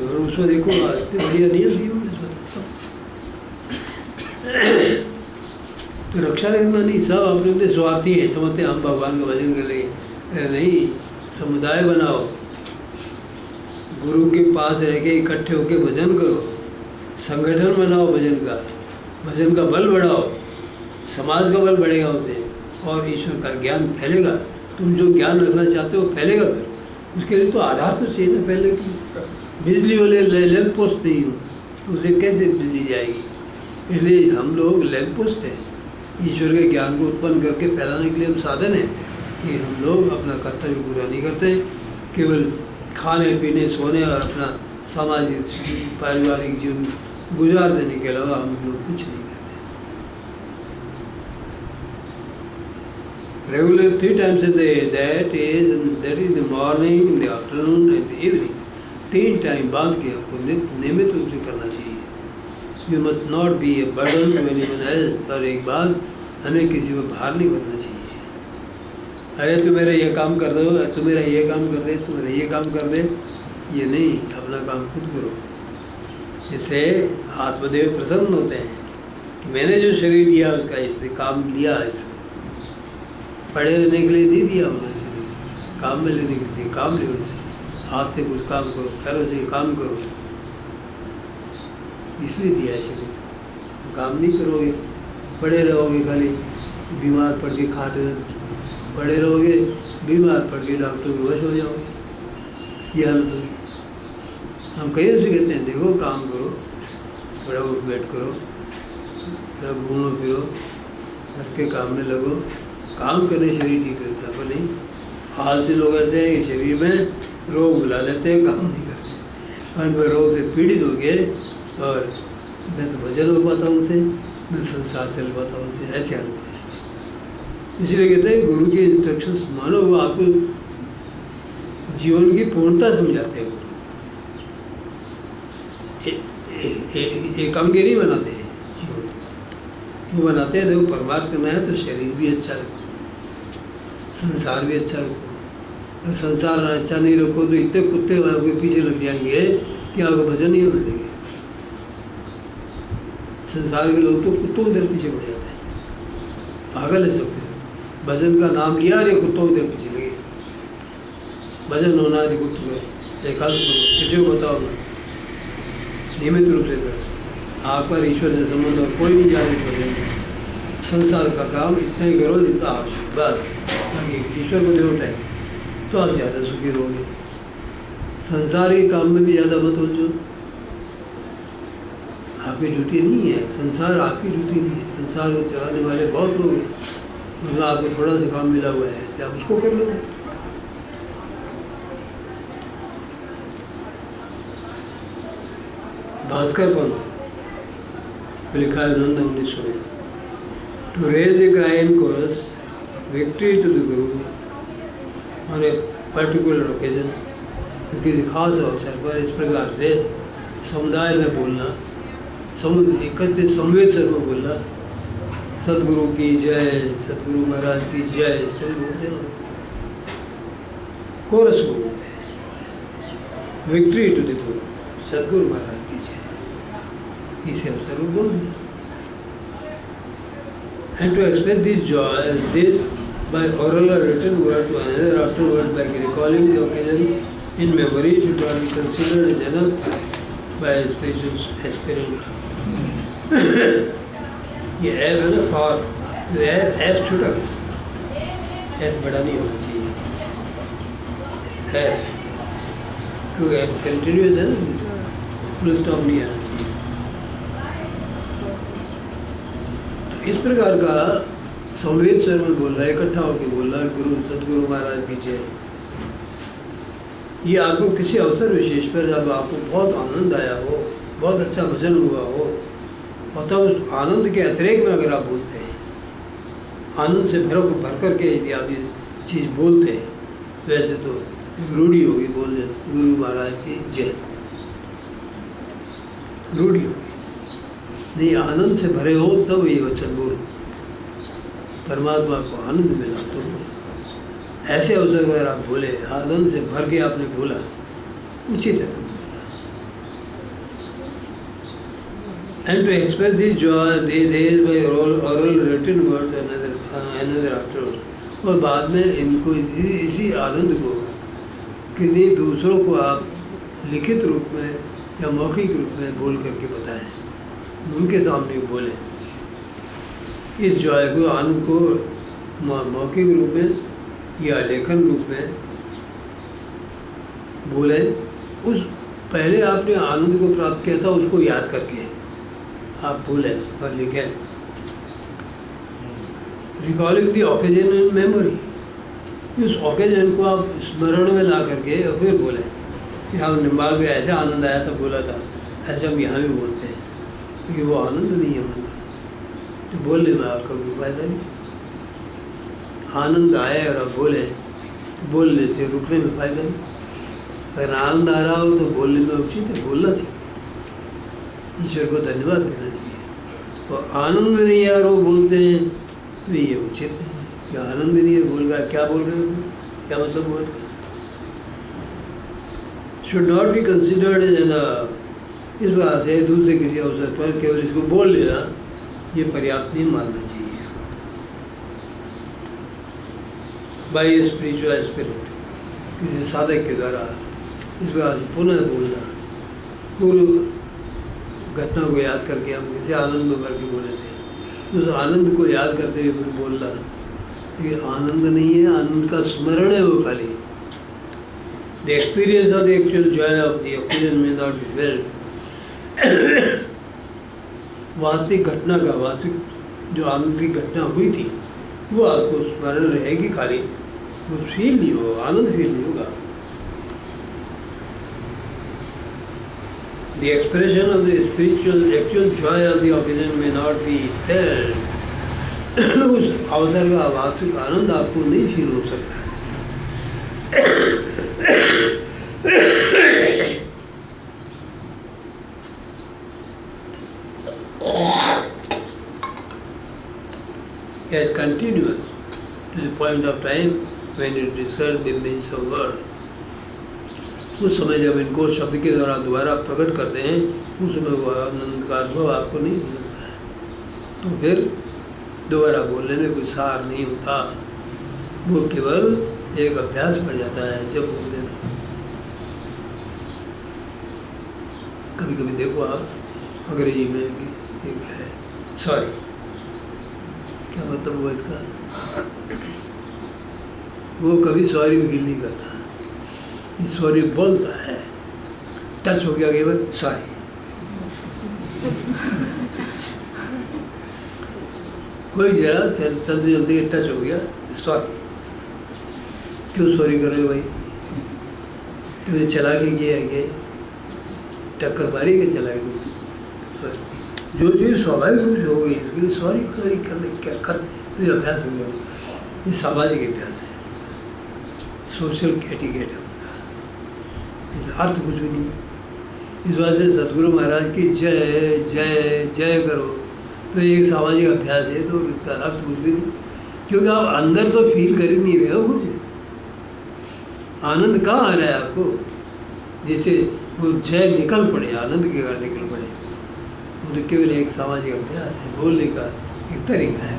और उसको देखो इतनी बढ़िया नहीं दी हुई इसमें तो रक्षा करना नहीं, सब अपने अपने स्वार्थी है, समझते हम भगवान का भजन कर लेंगे। अरे नहीं, समुदाय बनाओ, गुरु के पास रह के इकट्ठे होके भजन करो, संगठन बनाओ भजन का बल बढ़ाओ, समाज का बल बढ़ेगा उससे, और ईश्वर का ज्ञान फैलेगा। तुम जो ज्ञान रखना चाहते हो फैलेगा, फिर उसके लिए तो आधार तो चाहिए ना पहले की। बिजली वाले लैंप पोस्ट नहीं हो तो उसे कैसे बिजली जाएगी? इसलिए हम लोग लैंप पोस्ट हैं, ईश्वर के ज्ञान को उत्पन्न करके फैलाने के लिए हम साधन हैं। कि हम लोग अपना कर्तव्य पूरा नहीं करते, केवल खाने पीने सोने और अपना सामाजिक पारिवारिक जीवन गुजार देने के अलावा हम लोग कुछ नहीं करते। Regular 3 times a day, that is in the morning, in the afternoon and the evening. 3 time बांध के आपको नियमित रूप से करना चाहिए। You must not be a burden to anyone else. और एक बात, हमें किसी को भार नहीं बनना चाहिए। अरे तू मेरा ये काम कर दो, तू मेरा ये काम कर दे, तू मेरा ये काम कर दे, ये नहीं, अपना काम खुद करो। इससे आत्मदेव प्रसन्न होते हैं कि मैंने जो शरीर दिया उसका इसने काम लिया, इसको पड़े रहने के लिए नहीं दिया उन्होंने शरीर, काम में लेने के लिए काम लियो। इसे हाथ से कुछ काम करो, पैरों से काम करो, इसलिए दिया है शरीर। काम नहीं करोगे, पड़े रहोगे, खाली बीमार पड़ के खाते पड़े रहोगे, बीमार पड़ के डॉक्टर के वश हो जाओगे, ये हालत होगी। हम कहीं से कहते हैं देखो काम करो, थोड़ा उठ बैठ करो, थोड़ा घूमो फिरो, घर के काम में लगो, काम करने शरीर ठीक रहता है। पर नहीं, हाल से लोग ऐसे हैं कि शरीर में रोग बुला लेते हैं, काम नहीं करते। और वह रोग से पीड़ित हो गए, और न तो भजन हो पाता उनसे, न संसार चल पाता उनसे, ऐसी हालत है। इसलिए कहते हैं गुरु के इंस्ट्रक्शंस मानो, वो आपको जीवन की पूर्णता समझाते हैं। गुरु एक अंग नहीं बनाते हैं जीवन को, वो बनाते हैं देखो परमार्थ करना है तो शरीर भी अच्छा रखो, संसार भी अच्छा रखो। और संसार अच्छा नहीं रखो तो इतने कुत्ते आपके पीछे लग जाएंगे कि आपका भजन नहीं होने देंगे। संसार के लोग तो कुत्तों इधर पीछे पड़ जाते हैं, पागल है सब। भजन का नाम लिया और ये कुत्तों इधर पीछे लगे, भजन होना है कुत्तों करो, एकांत करो, किसी को बताओ ना, नियमित रूप से करो। आपका ईश्वर से संबंध और कोई नहीं जाने भजन में, संसार का काम इतना ही करो जितना आवश्यक है बस, ताकि ईश्वर को दो टाइम तो आप ज़्यादा सुखी रहोगे। संसार के काम में भी ज़्यादा मत उलझो, आपकी ड्यूटी नहीं है, संसार आपकी ड्यूटी नहीं है। संसार को चलाने वाले बहुत लोग हैं, उसमें आपको थोड़ा सा काम मिला हुआ है, इसलिए आप उसको कर लो। भास्कर कौन लिखा है नंद 1900 में, to raise a crime chorus victory to the guru on a particular occasion. किसी खास अवसर पर इस प्रकार से समुदाय में बोलना, एकत्रित संवेद स्वर में बोलना, सदगुरु की जय, सदगुरु महाराज की जय, इस तरह बोलते हैं, कोरस को बोलते हैं। विक्ट्री टू द गुरु, सदगुरु महाराज की जय, इसे अवसर पर बोल दिया। And to express this joy, this by oral or written word to another afterward by recalling the occasion in memory should not be considered as enough by a spiritual aspirant. ये app है ना for, app छोटा, app बड़ा नहीं होना चाहिए। App क्योंकि app continuous है ना, फुल स्टॉप नहीं आना चाहिए। तो इस प्रकार का संवेद स्वर में बोल रहा है, इकट्ठा होकर बोल रहा है, गुरु सदगुरु महाराज की जय। ये आपको किसी अवसर विशेष पर जब आपको बहुत आनंद आया हो, बहुत अच्छा भजन हुआ हो, और तब उस आनंद के अतिरेक में अगर आप बोलते हैं, आनंद से भर करके यदि आप ये चीज़ बोलते हैं, वैसे तो रूढ़ी होगी बोलने से, गुरु महाराज की जय, रूढ़ी होगी। नहीं, आनंद से भरे हो तब ये वचन बोलो, परमात्मा को आनंद मिला तो बोलो। ऐसे अवसर पर आप बोले, आनंद से भर के आपने बोला, उचित है तब बोलना। And to express this joy there by oral written words another after, और बाद में इनको इसी आनंद को किन्हीं दूसरों को आप लिखित रूप में या मौखिक रूप में बोल करके बताएं, उनके सामने बोलें। इस जॉय को, आनंद को मौखिक रूप में या लेखन रूप में बोलें। उस पहले आपने आनंद को प्राप्त किया था उसको याद करके आप बोलें और लिखें। Recalling the occasion in memory, उस ओकेजन को आप स्मरण में ला करके और फिर बोलें कि हम निम्बाल में ऐसा आनंद आया था, बोला था, ऐसे हम यहाँ भी बोलते हैं, क्योंकि वो आनंद नहीं है मन, तो बोलने में आपका कोई फायदा नहीं। आनंद आए और आप बोले तो बोलने से रुकने में फायदा नहीं। अगर आनंद आ रहा हो तो बोलने में उचित है, बोलना चाहिए, ईश्वर को धन्यवाद देना चाहिए। और आनंद नहीं आ रहा हो बोलते हैं तो ये उचित नहीं है कि आनंद नहीं है, बोल रहा है, क्या बोल रहे हो, क्या मतलब बोल रहे हैं। Should not be considered as an, इस बात से दूसरे किसी अवसर पर केवल इसको बोल लेना ये पर्याप्त नहीं मानना चाहिए। इसको बाय स्पिरिचुअल स्पिरिट, किसी साधक के द्वारा इस बात से पुनः बोलना, पूर्व घटना को याद करके हम किसी आनंद में भर के बोले थे, उस आनंद को याद करते हुए फिर बोलना। ये आनंद नहीं है, आनंद का स्मरण है वो खाली। The experience of the actual Joy of the occasion में नॉट बी फेल्ट। वास्तविक घटना का, वास्तविक जो आनंद की घटना हुई थी वो आपको स्मरण रहेगी खाली, वो फील नहीं होगा, आनंद फील नहीं होगा। The expression of the actual joy of the occasion may not be felt. उस अवसर का वास्तविक आनंद आपको नहीं फील हो सकता है। As continuous to the point of time when it describes the means of word. उस समय जब इनको शब्द के द्वारा दोबारा प्रकट करते हैं, उस समय वो आनंद का अनुभव आपको नहीं हो सकता है। तो फिर दोबारा बोलने में कोई सार नहीं होता, वो केवल एक अभ्यास पड़ जाता है जब बोल देना। कभी कभी देखो आप अंग्रेजी में एक है सॉरी, क्या मतलब हुआ इसका, वो कभी सॉरी फील नहीं करता, सॉरी बोलता है, टच हो गया केवल सॉरी। कोई जरा चलते चलते टच हो गया सॉरी, क्यों सॉरी कर रहे हो भाई, तुमने चला के किया है क्या, टक्कर मारी के चला के तुम सॉरी, जो चीज़ स्वाभाविक रूप से हो गई फिर सॉरी सॉरी करने क्या कर, तो अभ्यास हो गया। ये सामाजिक अभ्यास है, सोशल एटिकेट है, अर्थ कुछ भी नहीं। इस वजह से सदगुरु महाराज की जय जय जय करो तो एक सामाजिक अभ्यास है, तो इसका अर्थ कुछ भी नहीं, क्योंकि आप अंदर तो फील कर ही नहीं रहे हो कुछ। आनंद कहाँ आ रहा है आपको, जिससे वो जय निकल पड़े, आनंद के कारण निकल पड़े, वो तो केवल एक सामाजिक अभ्यास है, बोलने का एक तरीका है,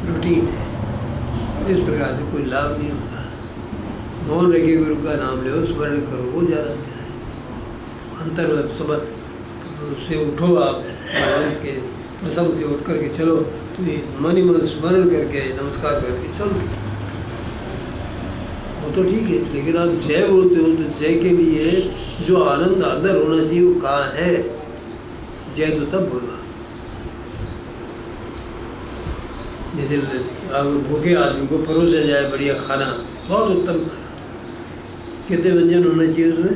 रूटीन है। इस प्रकार से कोई लाभ नहीं होता। मौन रखे गुरु का नाम लो, स्मरण करो, वो ज़्यादा अच्छा है। अंतर में सबक से उठो, आप के प्रसंग से उठ करके चलो, तो ये मन ही मन स्मरण करके नमस्कार करके चलो, वो तो ठीक है। लेकिन आप जय बोलते हो तो जय के लिए जो आनंद अंदर होना चाहिए वो कहाँ है, जय तो तब बोलना। जैसे आप भूखे आदमी को परोसा जाए बढ़िया खाना, बहुत उत्तम खाना, कितने व्यंजन होना चाहिए उसमें,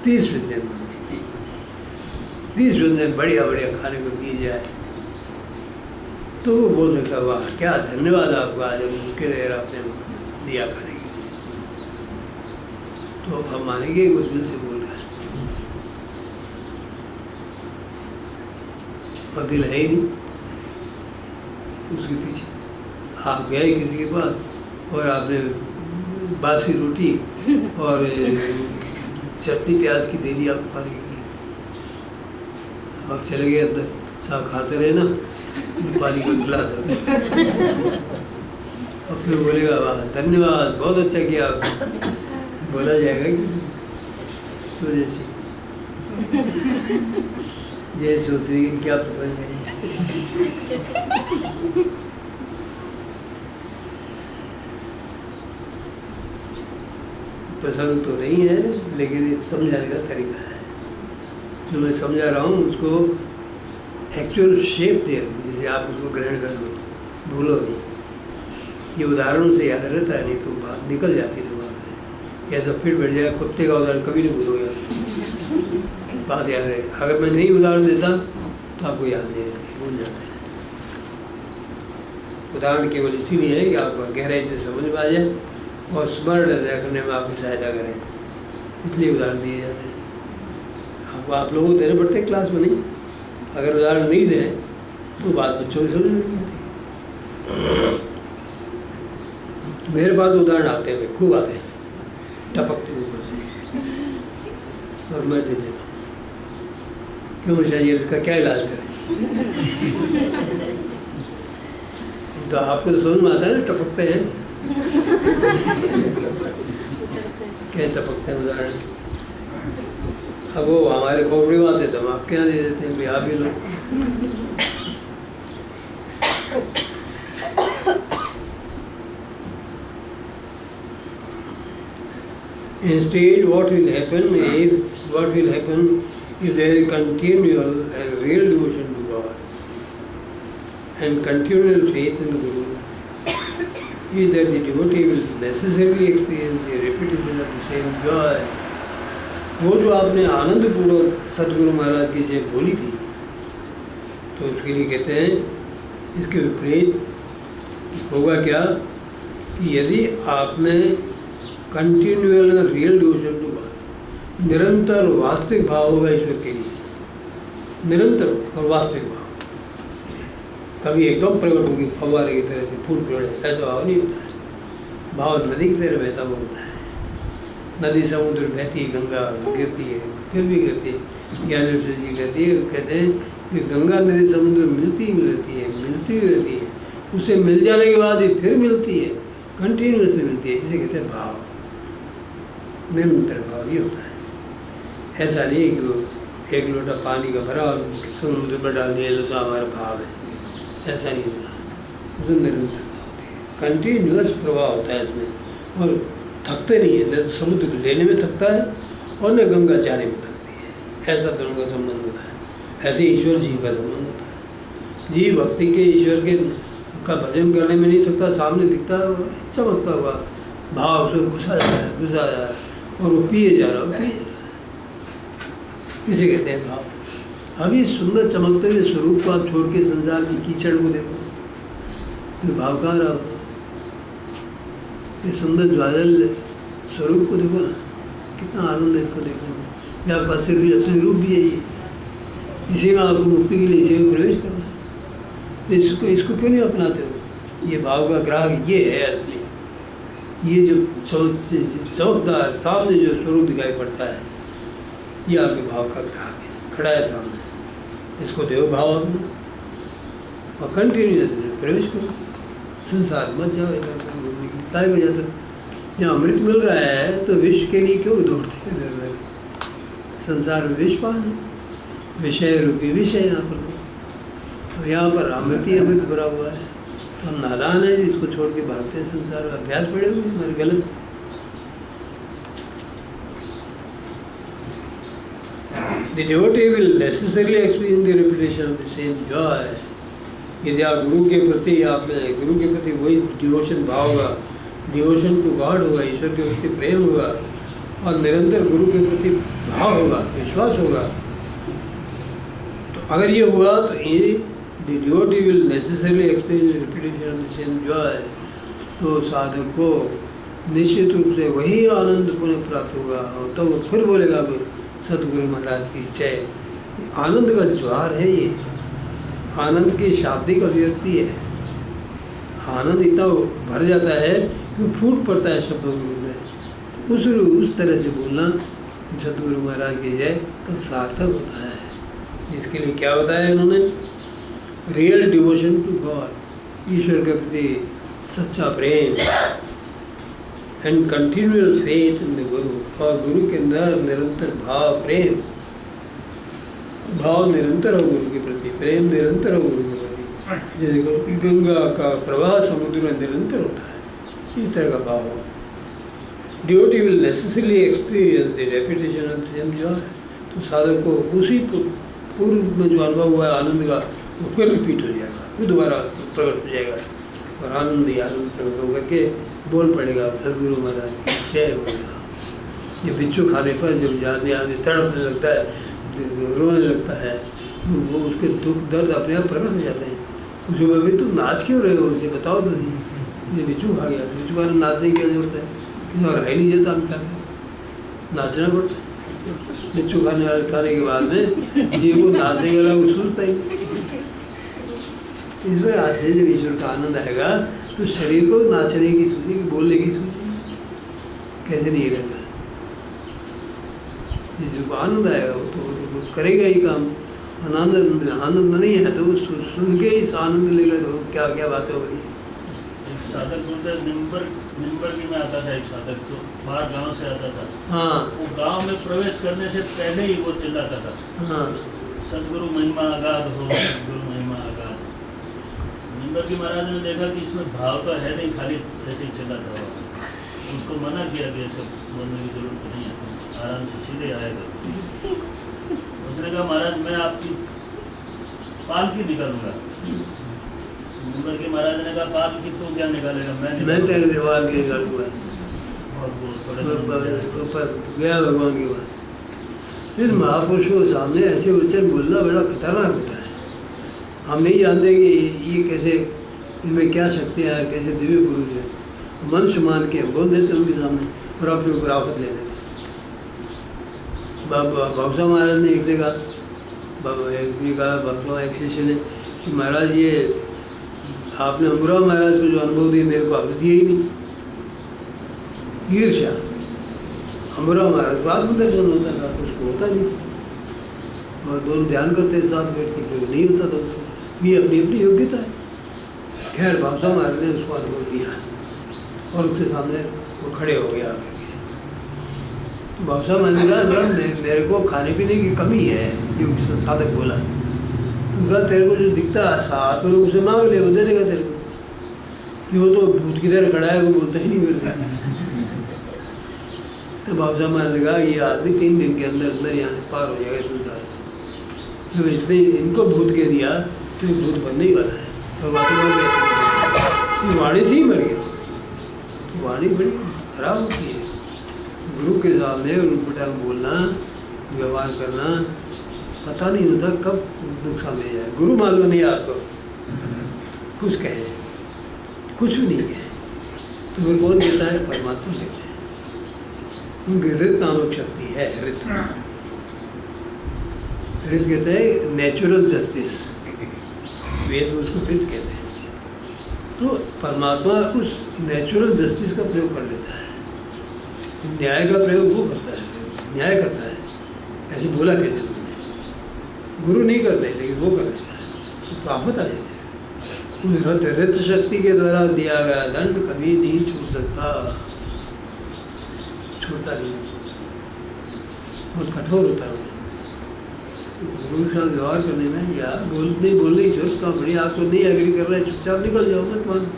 30 व्यंजन होना चाहिए। 20 बंदे बढ़िया बढ़िया खाने को दिए जाए तो वो बोल सकता वाह क्या धन्यवाद आपका, आज भूखे देर आपने दिया खाने के लिए, तो हम मानेंगे वो दिल से बोल रहा है। और दिल है ही नहीं उसके पीछे। आप गए किसी के पास और आपने बासी रोटी और चटनी प्याज की दे दी आपको खाने के लिए, आप चले गए अंदर, साहब खाते रहे ना, पानी का गिलास रखो और फिर बोलेगा वाह धन्यवाद बहुत अच्छा किया आपने, बोला जाएगा कि तो जैसे जय सोच रही है क्या पसंद है। पसंद तो नहीं है लेकिन ये समझाने का तरीका है, जो मैं समझा रहा हूँ उसको एक्चुअल शेप दे रहा हूँ, जिसे आप उसको ग्रहण कर लो, भूलो नहीं। ये उदाहरण से याद रहता है, नहीं तो बात निकल जाती है दिमाग से, ऐसा फिर बैठ जाएगा। कुत्ते का उदाहरण कभी नहीं भूलोगे, बात याद रहे। अगर मैं नहीं उदाहरण देता तो आपको याद नहीं रहती, भूल जाते हैं। उदाहरण केवल इसीलिए है कि आपको गहराई से समझ में आ जाए और स्मरण रखने में आपकी सहायता करें, इसलिए उदाहरण दिए जाते हैं। आपको आप लोगों को देने पड़ते हैं क्लास में, नहीं अगर उदाहरण नहीं दें तो बात बच्चों की समझ में नहीं आती। मेरे पास उदाहरण आते हैं, खूब आते हैं, टपकते ऊपर से, और मैं दे देता हूँ। क्यों चाहिए, इसका क्या इलाज करें? तो आपको तो समझ में आता है ना, टपकते हैं क्या टपकते हैं उदाहरण। अब वो हमारे खोपड़ी में आते तो हम आपके यहाँ दे देते हैं, भाई आप ही लो। Instead, what will happen if there is continual and real devotion to God and continual faith in the Guru, is that the devotee will necessarily experience the repetition of the same joy. वो जो आपने आनंद पूर्वक सदगुरु महाराज की जय बोली थी, तो उसके लिए कहते हैं इसके विपरीत होगा क्या कि यदि आपने continual real devotion to God, निरंतर वास्तविक भाव होगा ईश्वर के लिए, निरंतर और वास्तविक भाव, कभी एकदम प्रकट होगी फव्वारे की तरह से फूल पड़े, ऐसा भाव नहीं होता है। भाव नदी की तरह बहता हुआ होता है। नदी समुद्र बहती है, गंगा गिरती है, फिर भी गिरती है। ज्ञानेश्वर जी कहते हैं कि गंगा नदी समुद्र मिलती रहती है, उसे मिल जाने के बाद ही फिर मिलती है, कंटिन्यूसली मिलती है। इसे कहते हैं भाव, निरंतर भाव ये होता है। ऐसा नहीं है कि वो एक लोटा पानी का भरा और समुद्र में डाल दिया तो हमारा भाव है, ऐसा नहीं होता। उसमें निरंतरता होती है, कंटिन्यूअस प्रभाव होता है इसमें, और थकते नहीं है। न समुद्र को लेने में थकता है और न गंगा जाने में थकती है, ऐसा दोनों का संबंध होता है। ऐसे ईश्वर जीव का संबंध होता है। जीव भक्ति के ईश्वर के का भजन करने में नहीं थकता, सामने दिखता है चमकता हुआ भाव से घुसा जा रहा है और वो पिए जा रहा है। इसे कहते हैं भाव। अभी सुंदर चमकते हुए स्वरूप को आप छोड़ के संसार की कीचड़ को देखो तो भाव कहाँ रहा होता। ये सुंदर ज्वाजल स्वरूप को देखो ना, कितना आनंद है इसको देखने में। ये आपका असली रूप भी है, ये इसी में आपको मुक्ति के लिए इसी में प्रवेश करना है। तो इसको क्यों नहीं अपनाते हो? ये भाव का ग्राहक ये है असली। ये जो चमकदार सामने जो स्वरूप दिखाई पड़ता है, ये आपके भाव का ग्राहक है, खड़ा है सामने। इसको देव भाव अपना और कंटिन्यूस प्रवेश करो। संसार मत जाओ इधर उधर घूमने के लिए, काय हो जाता। जहाँ अमृत मिल रहा है तो विष के लिए क्यों दौड़ते इधर उधर? संसार में विष पान है, विषय रूपी विष है यहाँ पर, और यहाँ पर अमृत ही अमृत भरा हुआ है। तो हम नादान है, इसको छोड़ के भागते हैं संसार में। अभ्यास पड़े हुए हमारे गलत। The devotee will necessarily experience the repetition of the same joy. यदि आप गुरु के प्रति वही डिवोशन भाव होगा, डिवोशन टू गॉड होगा, ईश्वर के प्रति प्रेम होगा और निरंतर गुरु के प्रति भाव होगा, विश्वास होगा, अगर ये हुआ तो ये the devotee will necessarily experience repetition of the same Joy, तो साधक को निश्चित रूप से वही आनंद पुनः प्राप्त होगा। और तब वो फिर बोलेगा कि सतगुरु महाराज की जय। आनंद का ज्वार है ये, आनंद की शाब्दिक अभिव्यक्ति है। आनंद इतना भर जाता है कि फूट पड़ता है शब्दों के रूप में। उस तरह से बोलना सतगुरु महाराज की जय तब सार्थक होता है। इसके लिए क्या बताया इन्होंने? रियल डिवोशन टू गॉड, ईश्वर के प्रति सच्चा प्रेम, and continual faith in the guru, और गुरु के अंदर निरंतर भाव प्रेम, भाव निरंतर हो गुरु के प्रति, प्रेम निरंतर हो गुरु के प्रति। जैसे गंगा का प्रवाह समुद्र में निरंतर होता है, इस तरह का भाव हो। Devotee will necessarily experience the repetition of same Joy, तो साधक को उसी पूर्व में जो अनुभव हुआ है आनंद का, वो फिर रिपीट हो जाएगा, फिर दोबारा प्रकट हो जाएगा, और आनंद ही आनंद प्रकट होकर के बोल पड़ेगा सदगुरु महाराज की जय बोलेगा। ये बिच्छू खाने पर जब आदमी तड़पने लगता है, रोने लगता है, वो उसके दुख दर्द अपने आप प्रकट हो जाते हैं। उसके बाद भी तुम नाच क्यों रहे हो, उसे बताओ तो नहीं, मुझे बिच्छू खा गया, बिच्छू खाने नाचने की क्या जरूरत है, किसी और है नहीं जाता, हम क्या करें, नाचना पड़ता है। बिच्छू खाने के बाद में जीव को नाचने वाला वो सोचता ही। इसमें आज से जब ईश्वर का आनंद आएगा तो शरीर को नाचने की सोचेगी, बोलने की सोचेगी, कैसे नहीं रहेगा। जिसको आनंद आएगा वो तो करेगा ही काम। आनंद नहीं है तो सुन के ही आनंद लेगा, तो क्या क्या बातें हो रही है। एक साधक बोलते निम्बर्गी में आता था, एक साधक तो बाहर गांव से आता था। हाँ, वो गांव में प्रवेश करने से पहले ही वो चिल्लाता था, हाँ, सदगुरु महिमा अगाध हो, सदगुरु महिमा अगाध। निम्बर्गी महाराज ने देखा कि इसमें भाव तो है नहीं, खाली ऐसे ही चिल्लाता हुआ। उसको मना किया कि सब बोलने की जरूरत नहीं है, आराम से सीधे आएगा। उसने कहा महाराज मैं आपकी पालकी निकालूंगा। निम्बर के महाराज ने कहा पालकी तू क्या निकालेगा, मैं तेरे दीवार की निकालूंगा। और वो थोड़े गया भगवान के पास। फिर महापुरुषों के सामने ऐसे वचन बोलना बड़ा खतरनाक होता है। हम नहीं जानते कि ये कैसे, इनमें क्या शक्तियाँ हैं, कैसे दिव्य पुरुष है। मनुष्य मान के बोल देते उनके सामने और अपने ऊपर आफत ले लेते। भावसा महाराज ने एक जगह कहा, भावसा एक शिष्य ने कि महाराज ये आपने अमरा महाराज को जो अनुभव दिए मेरे को आपने दिए ही नहीं। ईर्ष्या, अमरा महाराज बाद में दर्शन होता था, उसको होता नहीं। और दोनों ध्यान करते साथ बैठ के, नहीं होता था उसको। ये अपनी अपनी योग्यता है। खैर भावसा महाराज ने उसको अनुभव दिया और उसके सामने वो खड़े हो गया आकर के। तो भावसा महाराज ने कहा मेरे को खाने पीने की कमी है, जो साधक बोला। उनका तेरे को जो दिखता है साथ में लोग उसे मांग ले, वो दे देगा तेरे को। कि वो तो भूत की तरह खड़ा है, वो बोलता ही नहीं मेरे से। तो भावसा महाराज ने कहा ये आदमी 3 दिन के अंदर अंदर यहाँ से पार हो जाएगा संसार से। जब इसने इनको भूत कह दिया तो ये भूत बनने ही वाला है और वाकई मर गया। ये वाणी से ही मर गया। तो वाणी बड़ी खराब होती है। गुरु के सामने उल्टा बोलना, व्यवहार करना, पता नहीं होता कब नुकसान दे जाए। गुरु मालूम नहीं आपको, कुछ कहे, कुछ भी नहीं कहे, तो फिर कौन देता है? परमात्मा देते हैं। उनकी ऋत नामक शक्ति है। ऋत कहते हैं नेचुरल जस्टिस, वेद में उसको ऋत कहते हैं। तो परमात्मा उस नेचुरल जस्टिस का प्रयोग कर लेता है। न्याय का प्रयोग वो करता है, न्याय करता है। ऐसे बोला कैसे तुमने? गुरु नहीं करते लेकिन वो कर देता है, तो आफत आ जाते हैं। उस ऋत शक्ति के द्वारा दिया गया दंड कभी नहीं छूट सकता, छूटता नहीं, बहुत कठोर होता है। गुरु के साथ व्यवहार करने में या बोलने की जरूरत कहाँ पड़ी? आपको नहीं एग्री कर रहा है, चुपचाप निकल जाओ, मत मानो।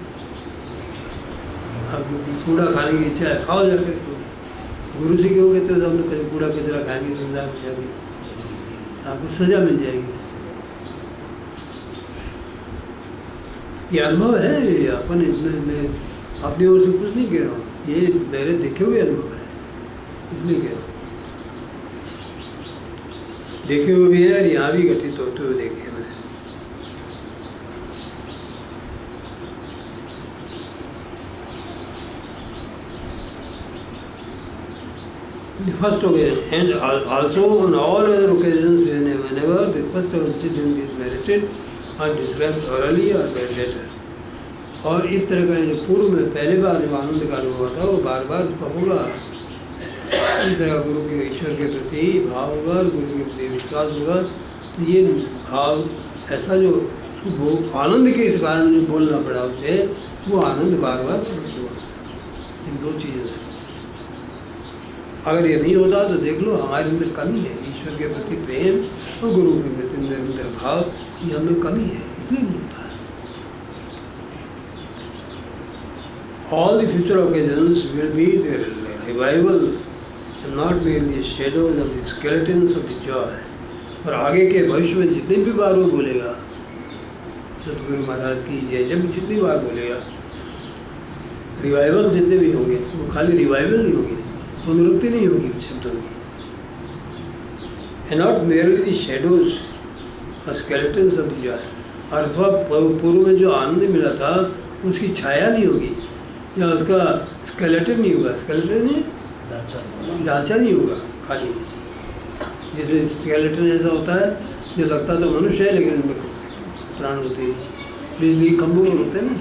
आपको कूड़ा खाने की इच्छा है, खाओ जाकर। तो गुरु से क्यों कहते हो हम तो कभी कूड़ा कचरा खाएंगे संसार में जाके, आपको सजा मिल जाएगी। ये अनुभव है, ये अपन मैं अपनी ओर से कुछ नहीं कह रहा हूँ, ये मेरे देखे हुए अनुभव है, इसलिए कह रहा हूँ। देखे हुए भी हैं और यहाँ भी घटित होते हुए देखे मैंने। The first occasion, and also on all other occasions whenever the first incident is narrated or described orally or later. और इस तरह का जो पूर्व में पहले बार जो आनंद का अनुभव हुआ था वो बार बार उसका होगा। इस तरह का गुरु के ईश्वर के प्रति भाव होगा, गुरु के प्रति विश्वास होगा। ये भाव ऐसा जो वो आनंद के इस कारण जो बोलना पड़ा उसे, वो आनंद बार बार प्रकट हुआ। इन दो चीज़ें हैं। अगर ये नहीं होता तो देख लो हमारे अंदर कमी है, ईश्वर के प्रति प्रेम और गुरु के प्रति निरंतर भाव, ये हमें कमी है, इसलिए नहीं होता है। All the future occasions will be the revivals and not merely shadows of the skeletons of the joy. और आगे के भविष्य में जितनी भी बार वो बोलेगा, सतगुरु महाराज की जय, जब जितनी बार बोलेगा, रिवाइवल जितने भी होंगे वो खाली रिवाइवल नहीं होंगे, पुनरुक्ति नहीं होगी शब्दों की। And not merely the shadows or skeletons of the joy. और अथवा पूर्व में जो आनंद मिला था उसकी छाया नहीं होगी या उसका स्केलेटन नहीं होगा। स्केलेटन नहीं, ढांचा नहीं होगा खाली। जैसे स्केलेटन ऐसा होता है जो लगता तो मनुष्य है लेकिन उनमें प्राण होते ही, बिजली खंभों में होते हैं ना,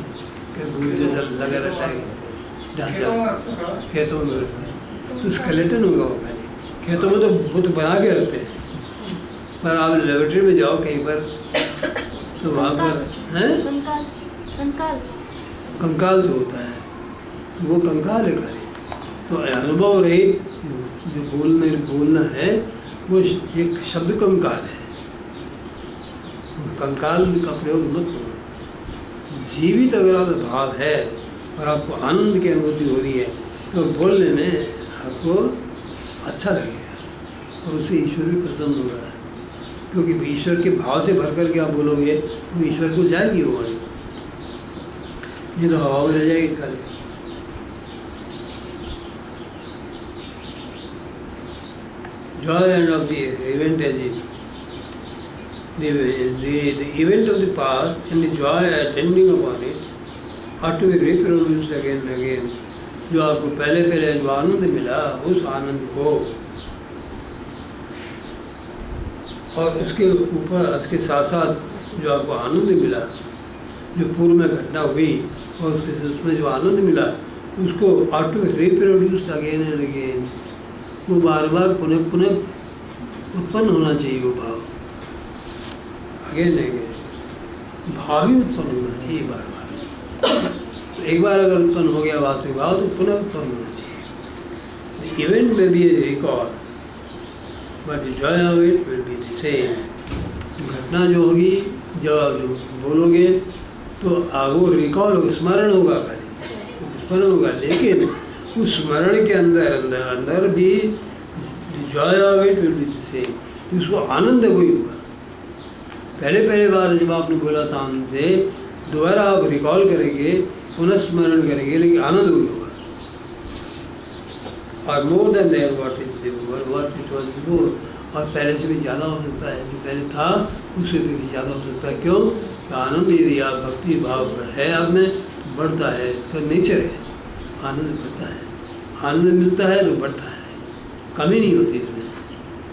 कि भूल से लगा रहता है ढांचा, खेतों में रहता है तो स्केलेटन होगा वो खाली। खेतों में तो बुत बना के रखते हैं, पर आप लेबोरेटरी में जाओ कहीं पर तो वहाँ पर हैं कंकाल जो होता है वो कंकाल है खाली। तो अनुभव रहित जो बोलना है वो एक शब्द कंकाल है। कंकाल का प्रयोग मत करो। जीवित अगर आप भाव है और आपको आनंद की अनुभूति हो रही है तो बोलने में आपको अच्छा लगेगा और उससे ईश्वर भी प्रसन्न हो रहा है, क्योंकि ईश्वर के भाव से भर करके आप बोलोगे तो ईश्वर को जाएगी वो वाली, नहीं तो हवा में रह जाएगी खाली। Joy and of the event as it, the event of the past and the joy attending upon it are to be reproduced again and again. जो आपको पहले जो आनंद मिला उस आनंद को और उसके ऊपर उसके साथ साथ जो आपको आनंद मिला जो पूर्व में घटना हुई और उसमें जो आनंद मिला उसको are to reproduced again and again. वो बार बार पुनः उत्पन्न होना चाहिए। वो भाव अगेन अगेन भाव ही उत्पन्न होना चाहिए बार बार। तो एक बार अगर उत्पन्न हो गया वास्तविक भाव तो पुनः उत्पन्न होना चाहिए। इवेंट में भी recall but Joy of it will be the same. घटना जो होगी जब जो बोलोगे तो वो रिकॉल होगा, स्मरण होगा खाली, स्मरण होगा, लेकिन उस स्मरण के अंदर भी Joy of it will be the same. उसको आनंद वही होगा। पहले बार जब आपने बोला था आनंद से, दोबारा आप रिकॉल करेंगे, पुनः स्मरण करेंगे, लेकिन आनंद वही होगा। और more than that what it was before, और पहले से भी ज़्यादा हो सकता है। जो पहले था उससे भी ज़्यादा हो सकता है। क्यों? आनंद यदि आप भक्ति भाव है आप में तो बढ़ता है, इसका नेचर है, आनंद बढ़ता है। आनंद मिलता है तो बढ़ता है, कमी नहीं होती इसमें।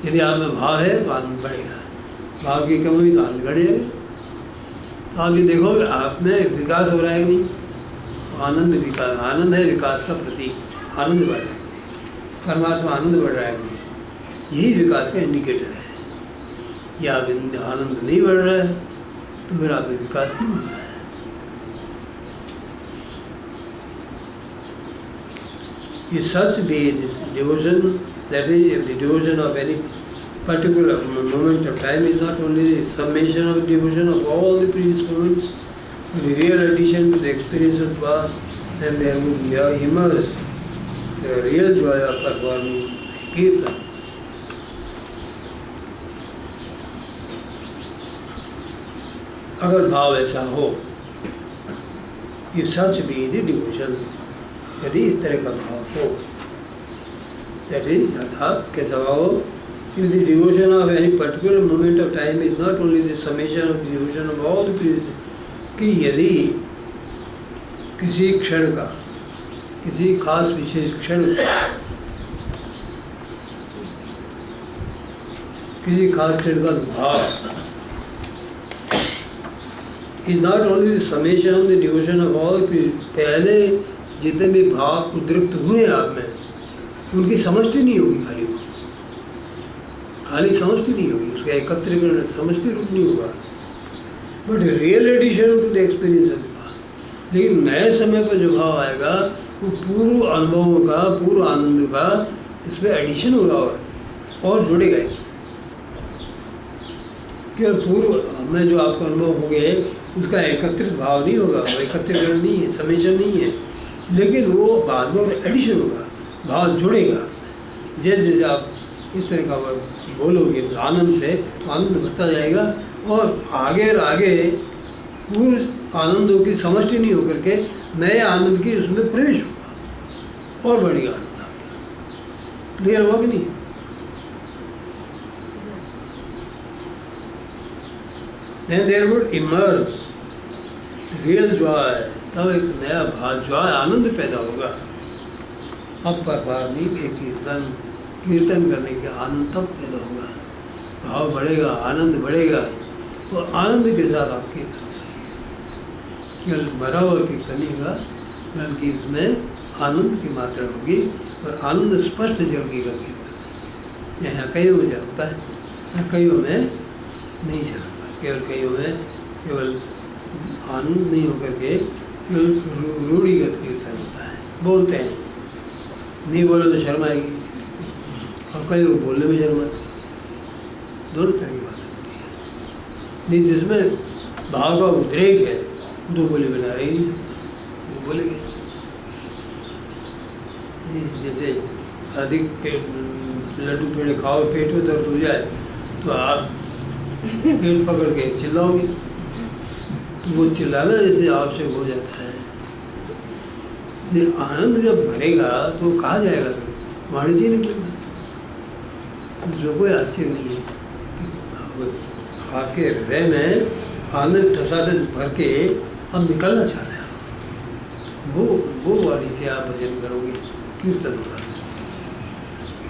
यदि आप में भाव है तो आनंद बढ़ेगा, भाव की कमी हुई तो आनंद घटेगा। तो आप ये देखोगे आप में विकास हो रहा है नहीं, आनंद विकास, आनंद है विकास का प्रतीक, आनंद बढ़ रहा है, परमात्मा आनंद बढ़ रहा है नहीं, यही विकास का इंडिकेटर है। या आप आनंद नहीं बढ़ रहा है तो फिर आप में विकास नहीं हो रहा है। If such be this devotion, that is, if the devotion of any particular moment of time is not only the summation of devotion of all the previous moments, but the real addition to the experience of past, then there would emerge the real joy of performing Kirtan. अगर भाव ऐसा हो, ये सच भी the devotion, यदि इस तरह का भाव हो, दैट इज अर्थात कैसा भाव हो? If the devotion of any particular moment of time is not only the summation of the devotion of all the previous, कि यदि किसी क्षण का, किसी खास विशेष क्षण, किसी खास क्षण का भाव is not only the summation of the devotion of all, पहले जितने भी भाव उद्रिक्त हुए आप में, उनकी समष्टि नहीं होगी, खाली समष्टि नहीं होगी, उसका एकत्रीकरण समष्टि रूप नहीं होगा, but real addition to the experience of the bhav. लेकिन नए समय पर जो भाव आएगा वो पूर्व अनुभवों का, पूर्व आनंद का इसमें एडिशन होगा और जुड़ेगा इसमें, केवल पूर्व हमें जो आपको अनुभव होंगे उसका एकत्रित भाव नहीं होगा, वो एकत्रीकरण नहीं है, समेशन नहीं है, लेकिन वो बाद में एडिशन होगा, भाव जुड़ेगा। जैसे जैसे आप इस तरह का बोलोगे आनंद से, आनंद बढ़ता जाएगा और आगे पूर्व आनंदों की समष्टि नहीं होकर के नए आनंद की उसमें प्रवेश होगा और बढ़ेगा आनंद आपका। क्लियर हुआ कि नहीं? Then there would emerge real joy, तब एक नया भाव joy आनंद पैदा होगा। अब परवानी के कीर्तन करने के आनंद तब पैदा होगा, भाव बढ़ेगा, आनंद बढ़ेगा, तो आनंद के साथ आप कीर्तन करेंगे। केवल भरा हुआ कीर्तन नहीं होगा, बल्कि इसमें आनंद की मात्रा होगी और आनंद स्पष्ट झलकेगा कीर्तन। यहाँ कईयों में झलकता है, कईयों में नहीं झलकता। केवल कईयों में केवल आनंद नहीं होकर के केवल रूढ़िगत कीर्तन होता है, बोलते हैं, नहीं बोले तो शर्म आएगी और कई वो बोलने में शर्म आती है। दोनों तरह की बातें होती है। नहीं जिसमें भाव का उद्रेक है तो बोले बिना रह ही नहीं सकता, वो बोलेंगे। जैसे अधिक लड्डू पेड़े खाओ, पेट में दर्द हो जाए तो आप पेट पकड़ के चिल्लाओगे, तो वो चिल्लाना जैसे आवश्यक हो जाता है। ये आनंद जब भरेगा तो कहा जाएगा, फिर वाणी से निकलेगा। जो कोई आश्चर्य नहीं है कि आपके हृदय में आनंद ठसाठस भर के अब निकलना चाह रहे हैं, वो वाणी से आप भजन करोगे, कीर्तन होगा।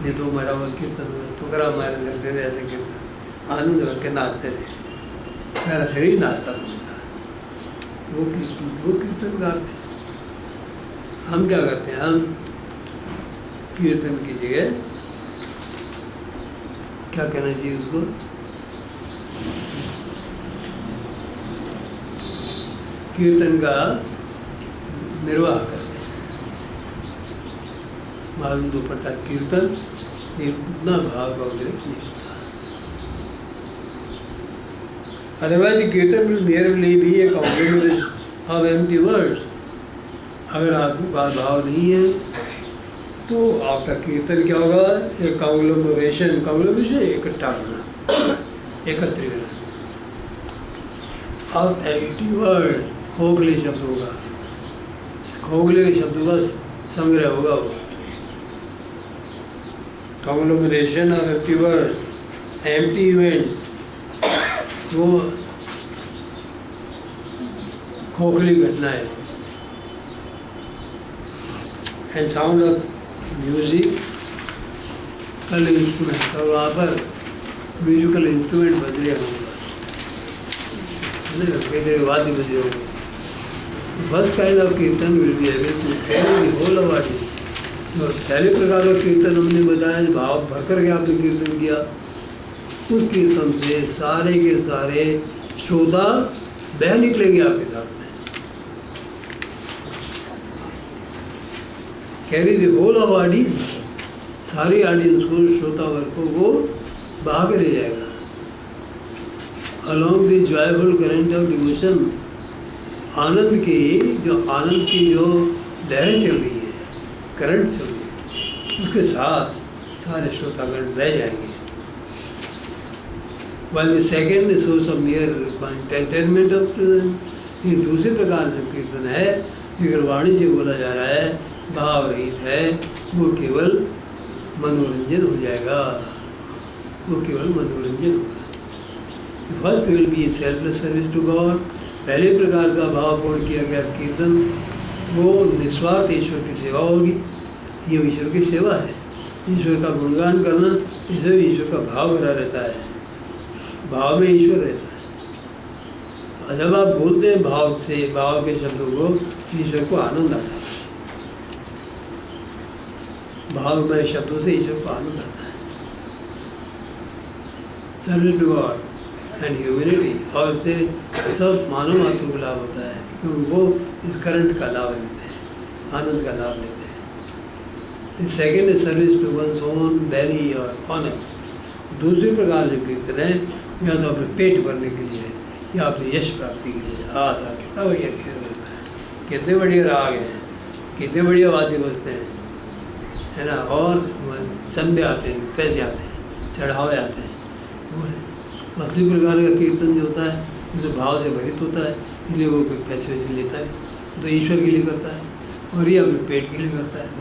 नहीं तो हमारा वो कीर्तन होगा, तो करा हमारे लगते थे ऐसे कीर्तन, आनंद करके नाचते थे, सारा शरीर नाचता था उनका, वो कीर्तन गाते। हम क्या करते हैं, हम कीर्तन की जगह क्या कहना चाहिए उसको, कीर्तन का निर्वाह करते हैं। मालूम तो पड़ता है कीर्तन ये उतना भाव का उद्रेक नहीं होता। Otherwise, the kirtan will merely be a conglomeration of empty words. अगर आपके पास भाव नहीं है तो आपका कीर्तन क्या होगा, एक कॉन्ग्लोमरेशन इकट्ठा होना, एकत्रीकरण अब एम्प्टी वर्ड, खोखले शब्द होगा, खोखले के शब्दों का संग्रह होगा। वो कॉन्ग्लोमरेशन of empty word, empty events, वो खोखली घटना है। एंड साउंड ऑफ म्यूजिक कल इंस्ट्रूमेंट, और वहाँ पर म्यूजिकल इंस्ट्रूमेंट बज रहे होंगे, कई तरह वाद्य बज रहे होंगे। First kind of kirtan will be able to carry the whole body. तो पहले प्रकार का कीर्तन हमने बताया, भाव भर करके आपने कीर्तन किया, उस कीर्तन से सारे के सारे श्रोता बह निकलेंगे आपके साथ में। Carry the whole of audience, सारी ऑडियंस को, श्रोता वर्ग को वो बहा के ले जाएगा। Along the joyful current of devotion, आनंद की जो लहरें चल रही है, करंट चल रही है, उसके साथ सारे श्रोतागण बह जाएंगे। While the second is source of mere entertainment of students, ये दूसरे प्रकार से कीर्तन है, अगर वाणी से बोला जा रहा है, भाव रहित है, वो केवल मनोरंजन हो जाएगा। वो केवल मनोरंजन होगा। First will be selfless service to God, पहले प्रकार का भावपूर्ण किया गया कीर्तन वो निस्वार्थ ईश्वर की सेवा होगी। ये ईश्वर की सेवा है, ईश्वर का गुणगान करना, इसमें ईश्वर का भाव भरा रहता है, भाव में ईश्वर रहता है। और जब आप बोलते हैं भाव से, भाव के शब्दों को, ईश्वर को आनंद आता है, भावमय शब्दों से ईश्वर को आनंद आता है। Service to God and humanity, और इससे सब मानव मात्र को लाभ होता है, क्योंकि वो इस करंट का लाभ लेते हैं, आनंद का लाभ लेते हैं। सेकेंड है service to one's own valley और ऑनर। दूसरी प्रकार से कीर्तन है, या तो अपने पेट भरने के लिए या अपनी यश प्राप्ति के लिए। हाँ, कितना बढ़िया कीर्तन होता है, कितने बढ़िया राग हैं, कितने बढ़िया वाद्य बजते हैं, है ना। और संध्या आते हैं, पैसे आते हैं, चढ़ावे आते हैं। वो है असली प्रकार का कीर्तन जो होता है, उसे भाव से भरित होता है, इसलिए वो कोई पैसे वैसे लेता है, तो ईश्वर के लिए करता है, और ये अपने पेट के लिए करता है। तो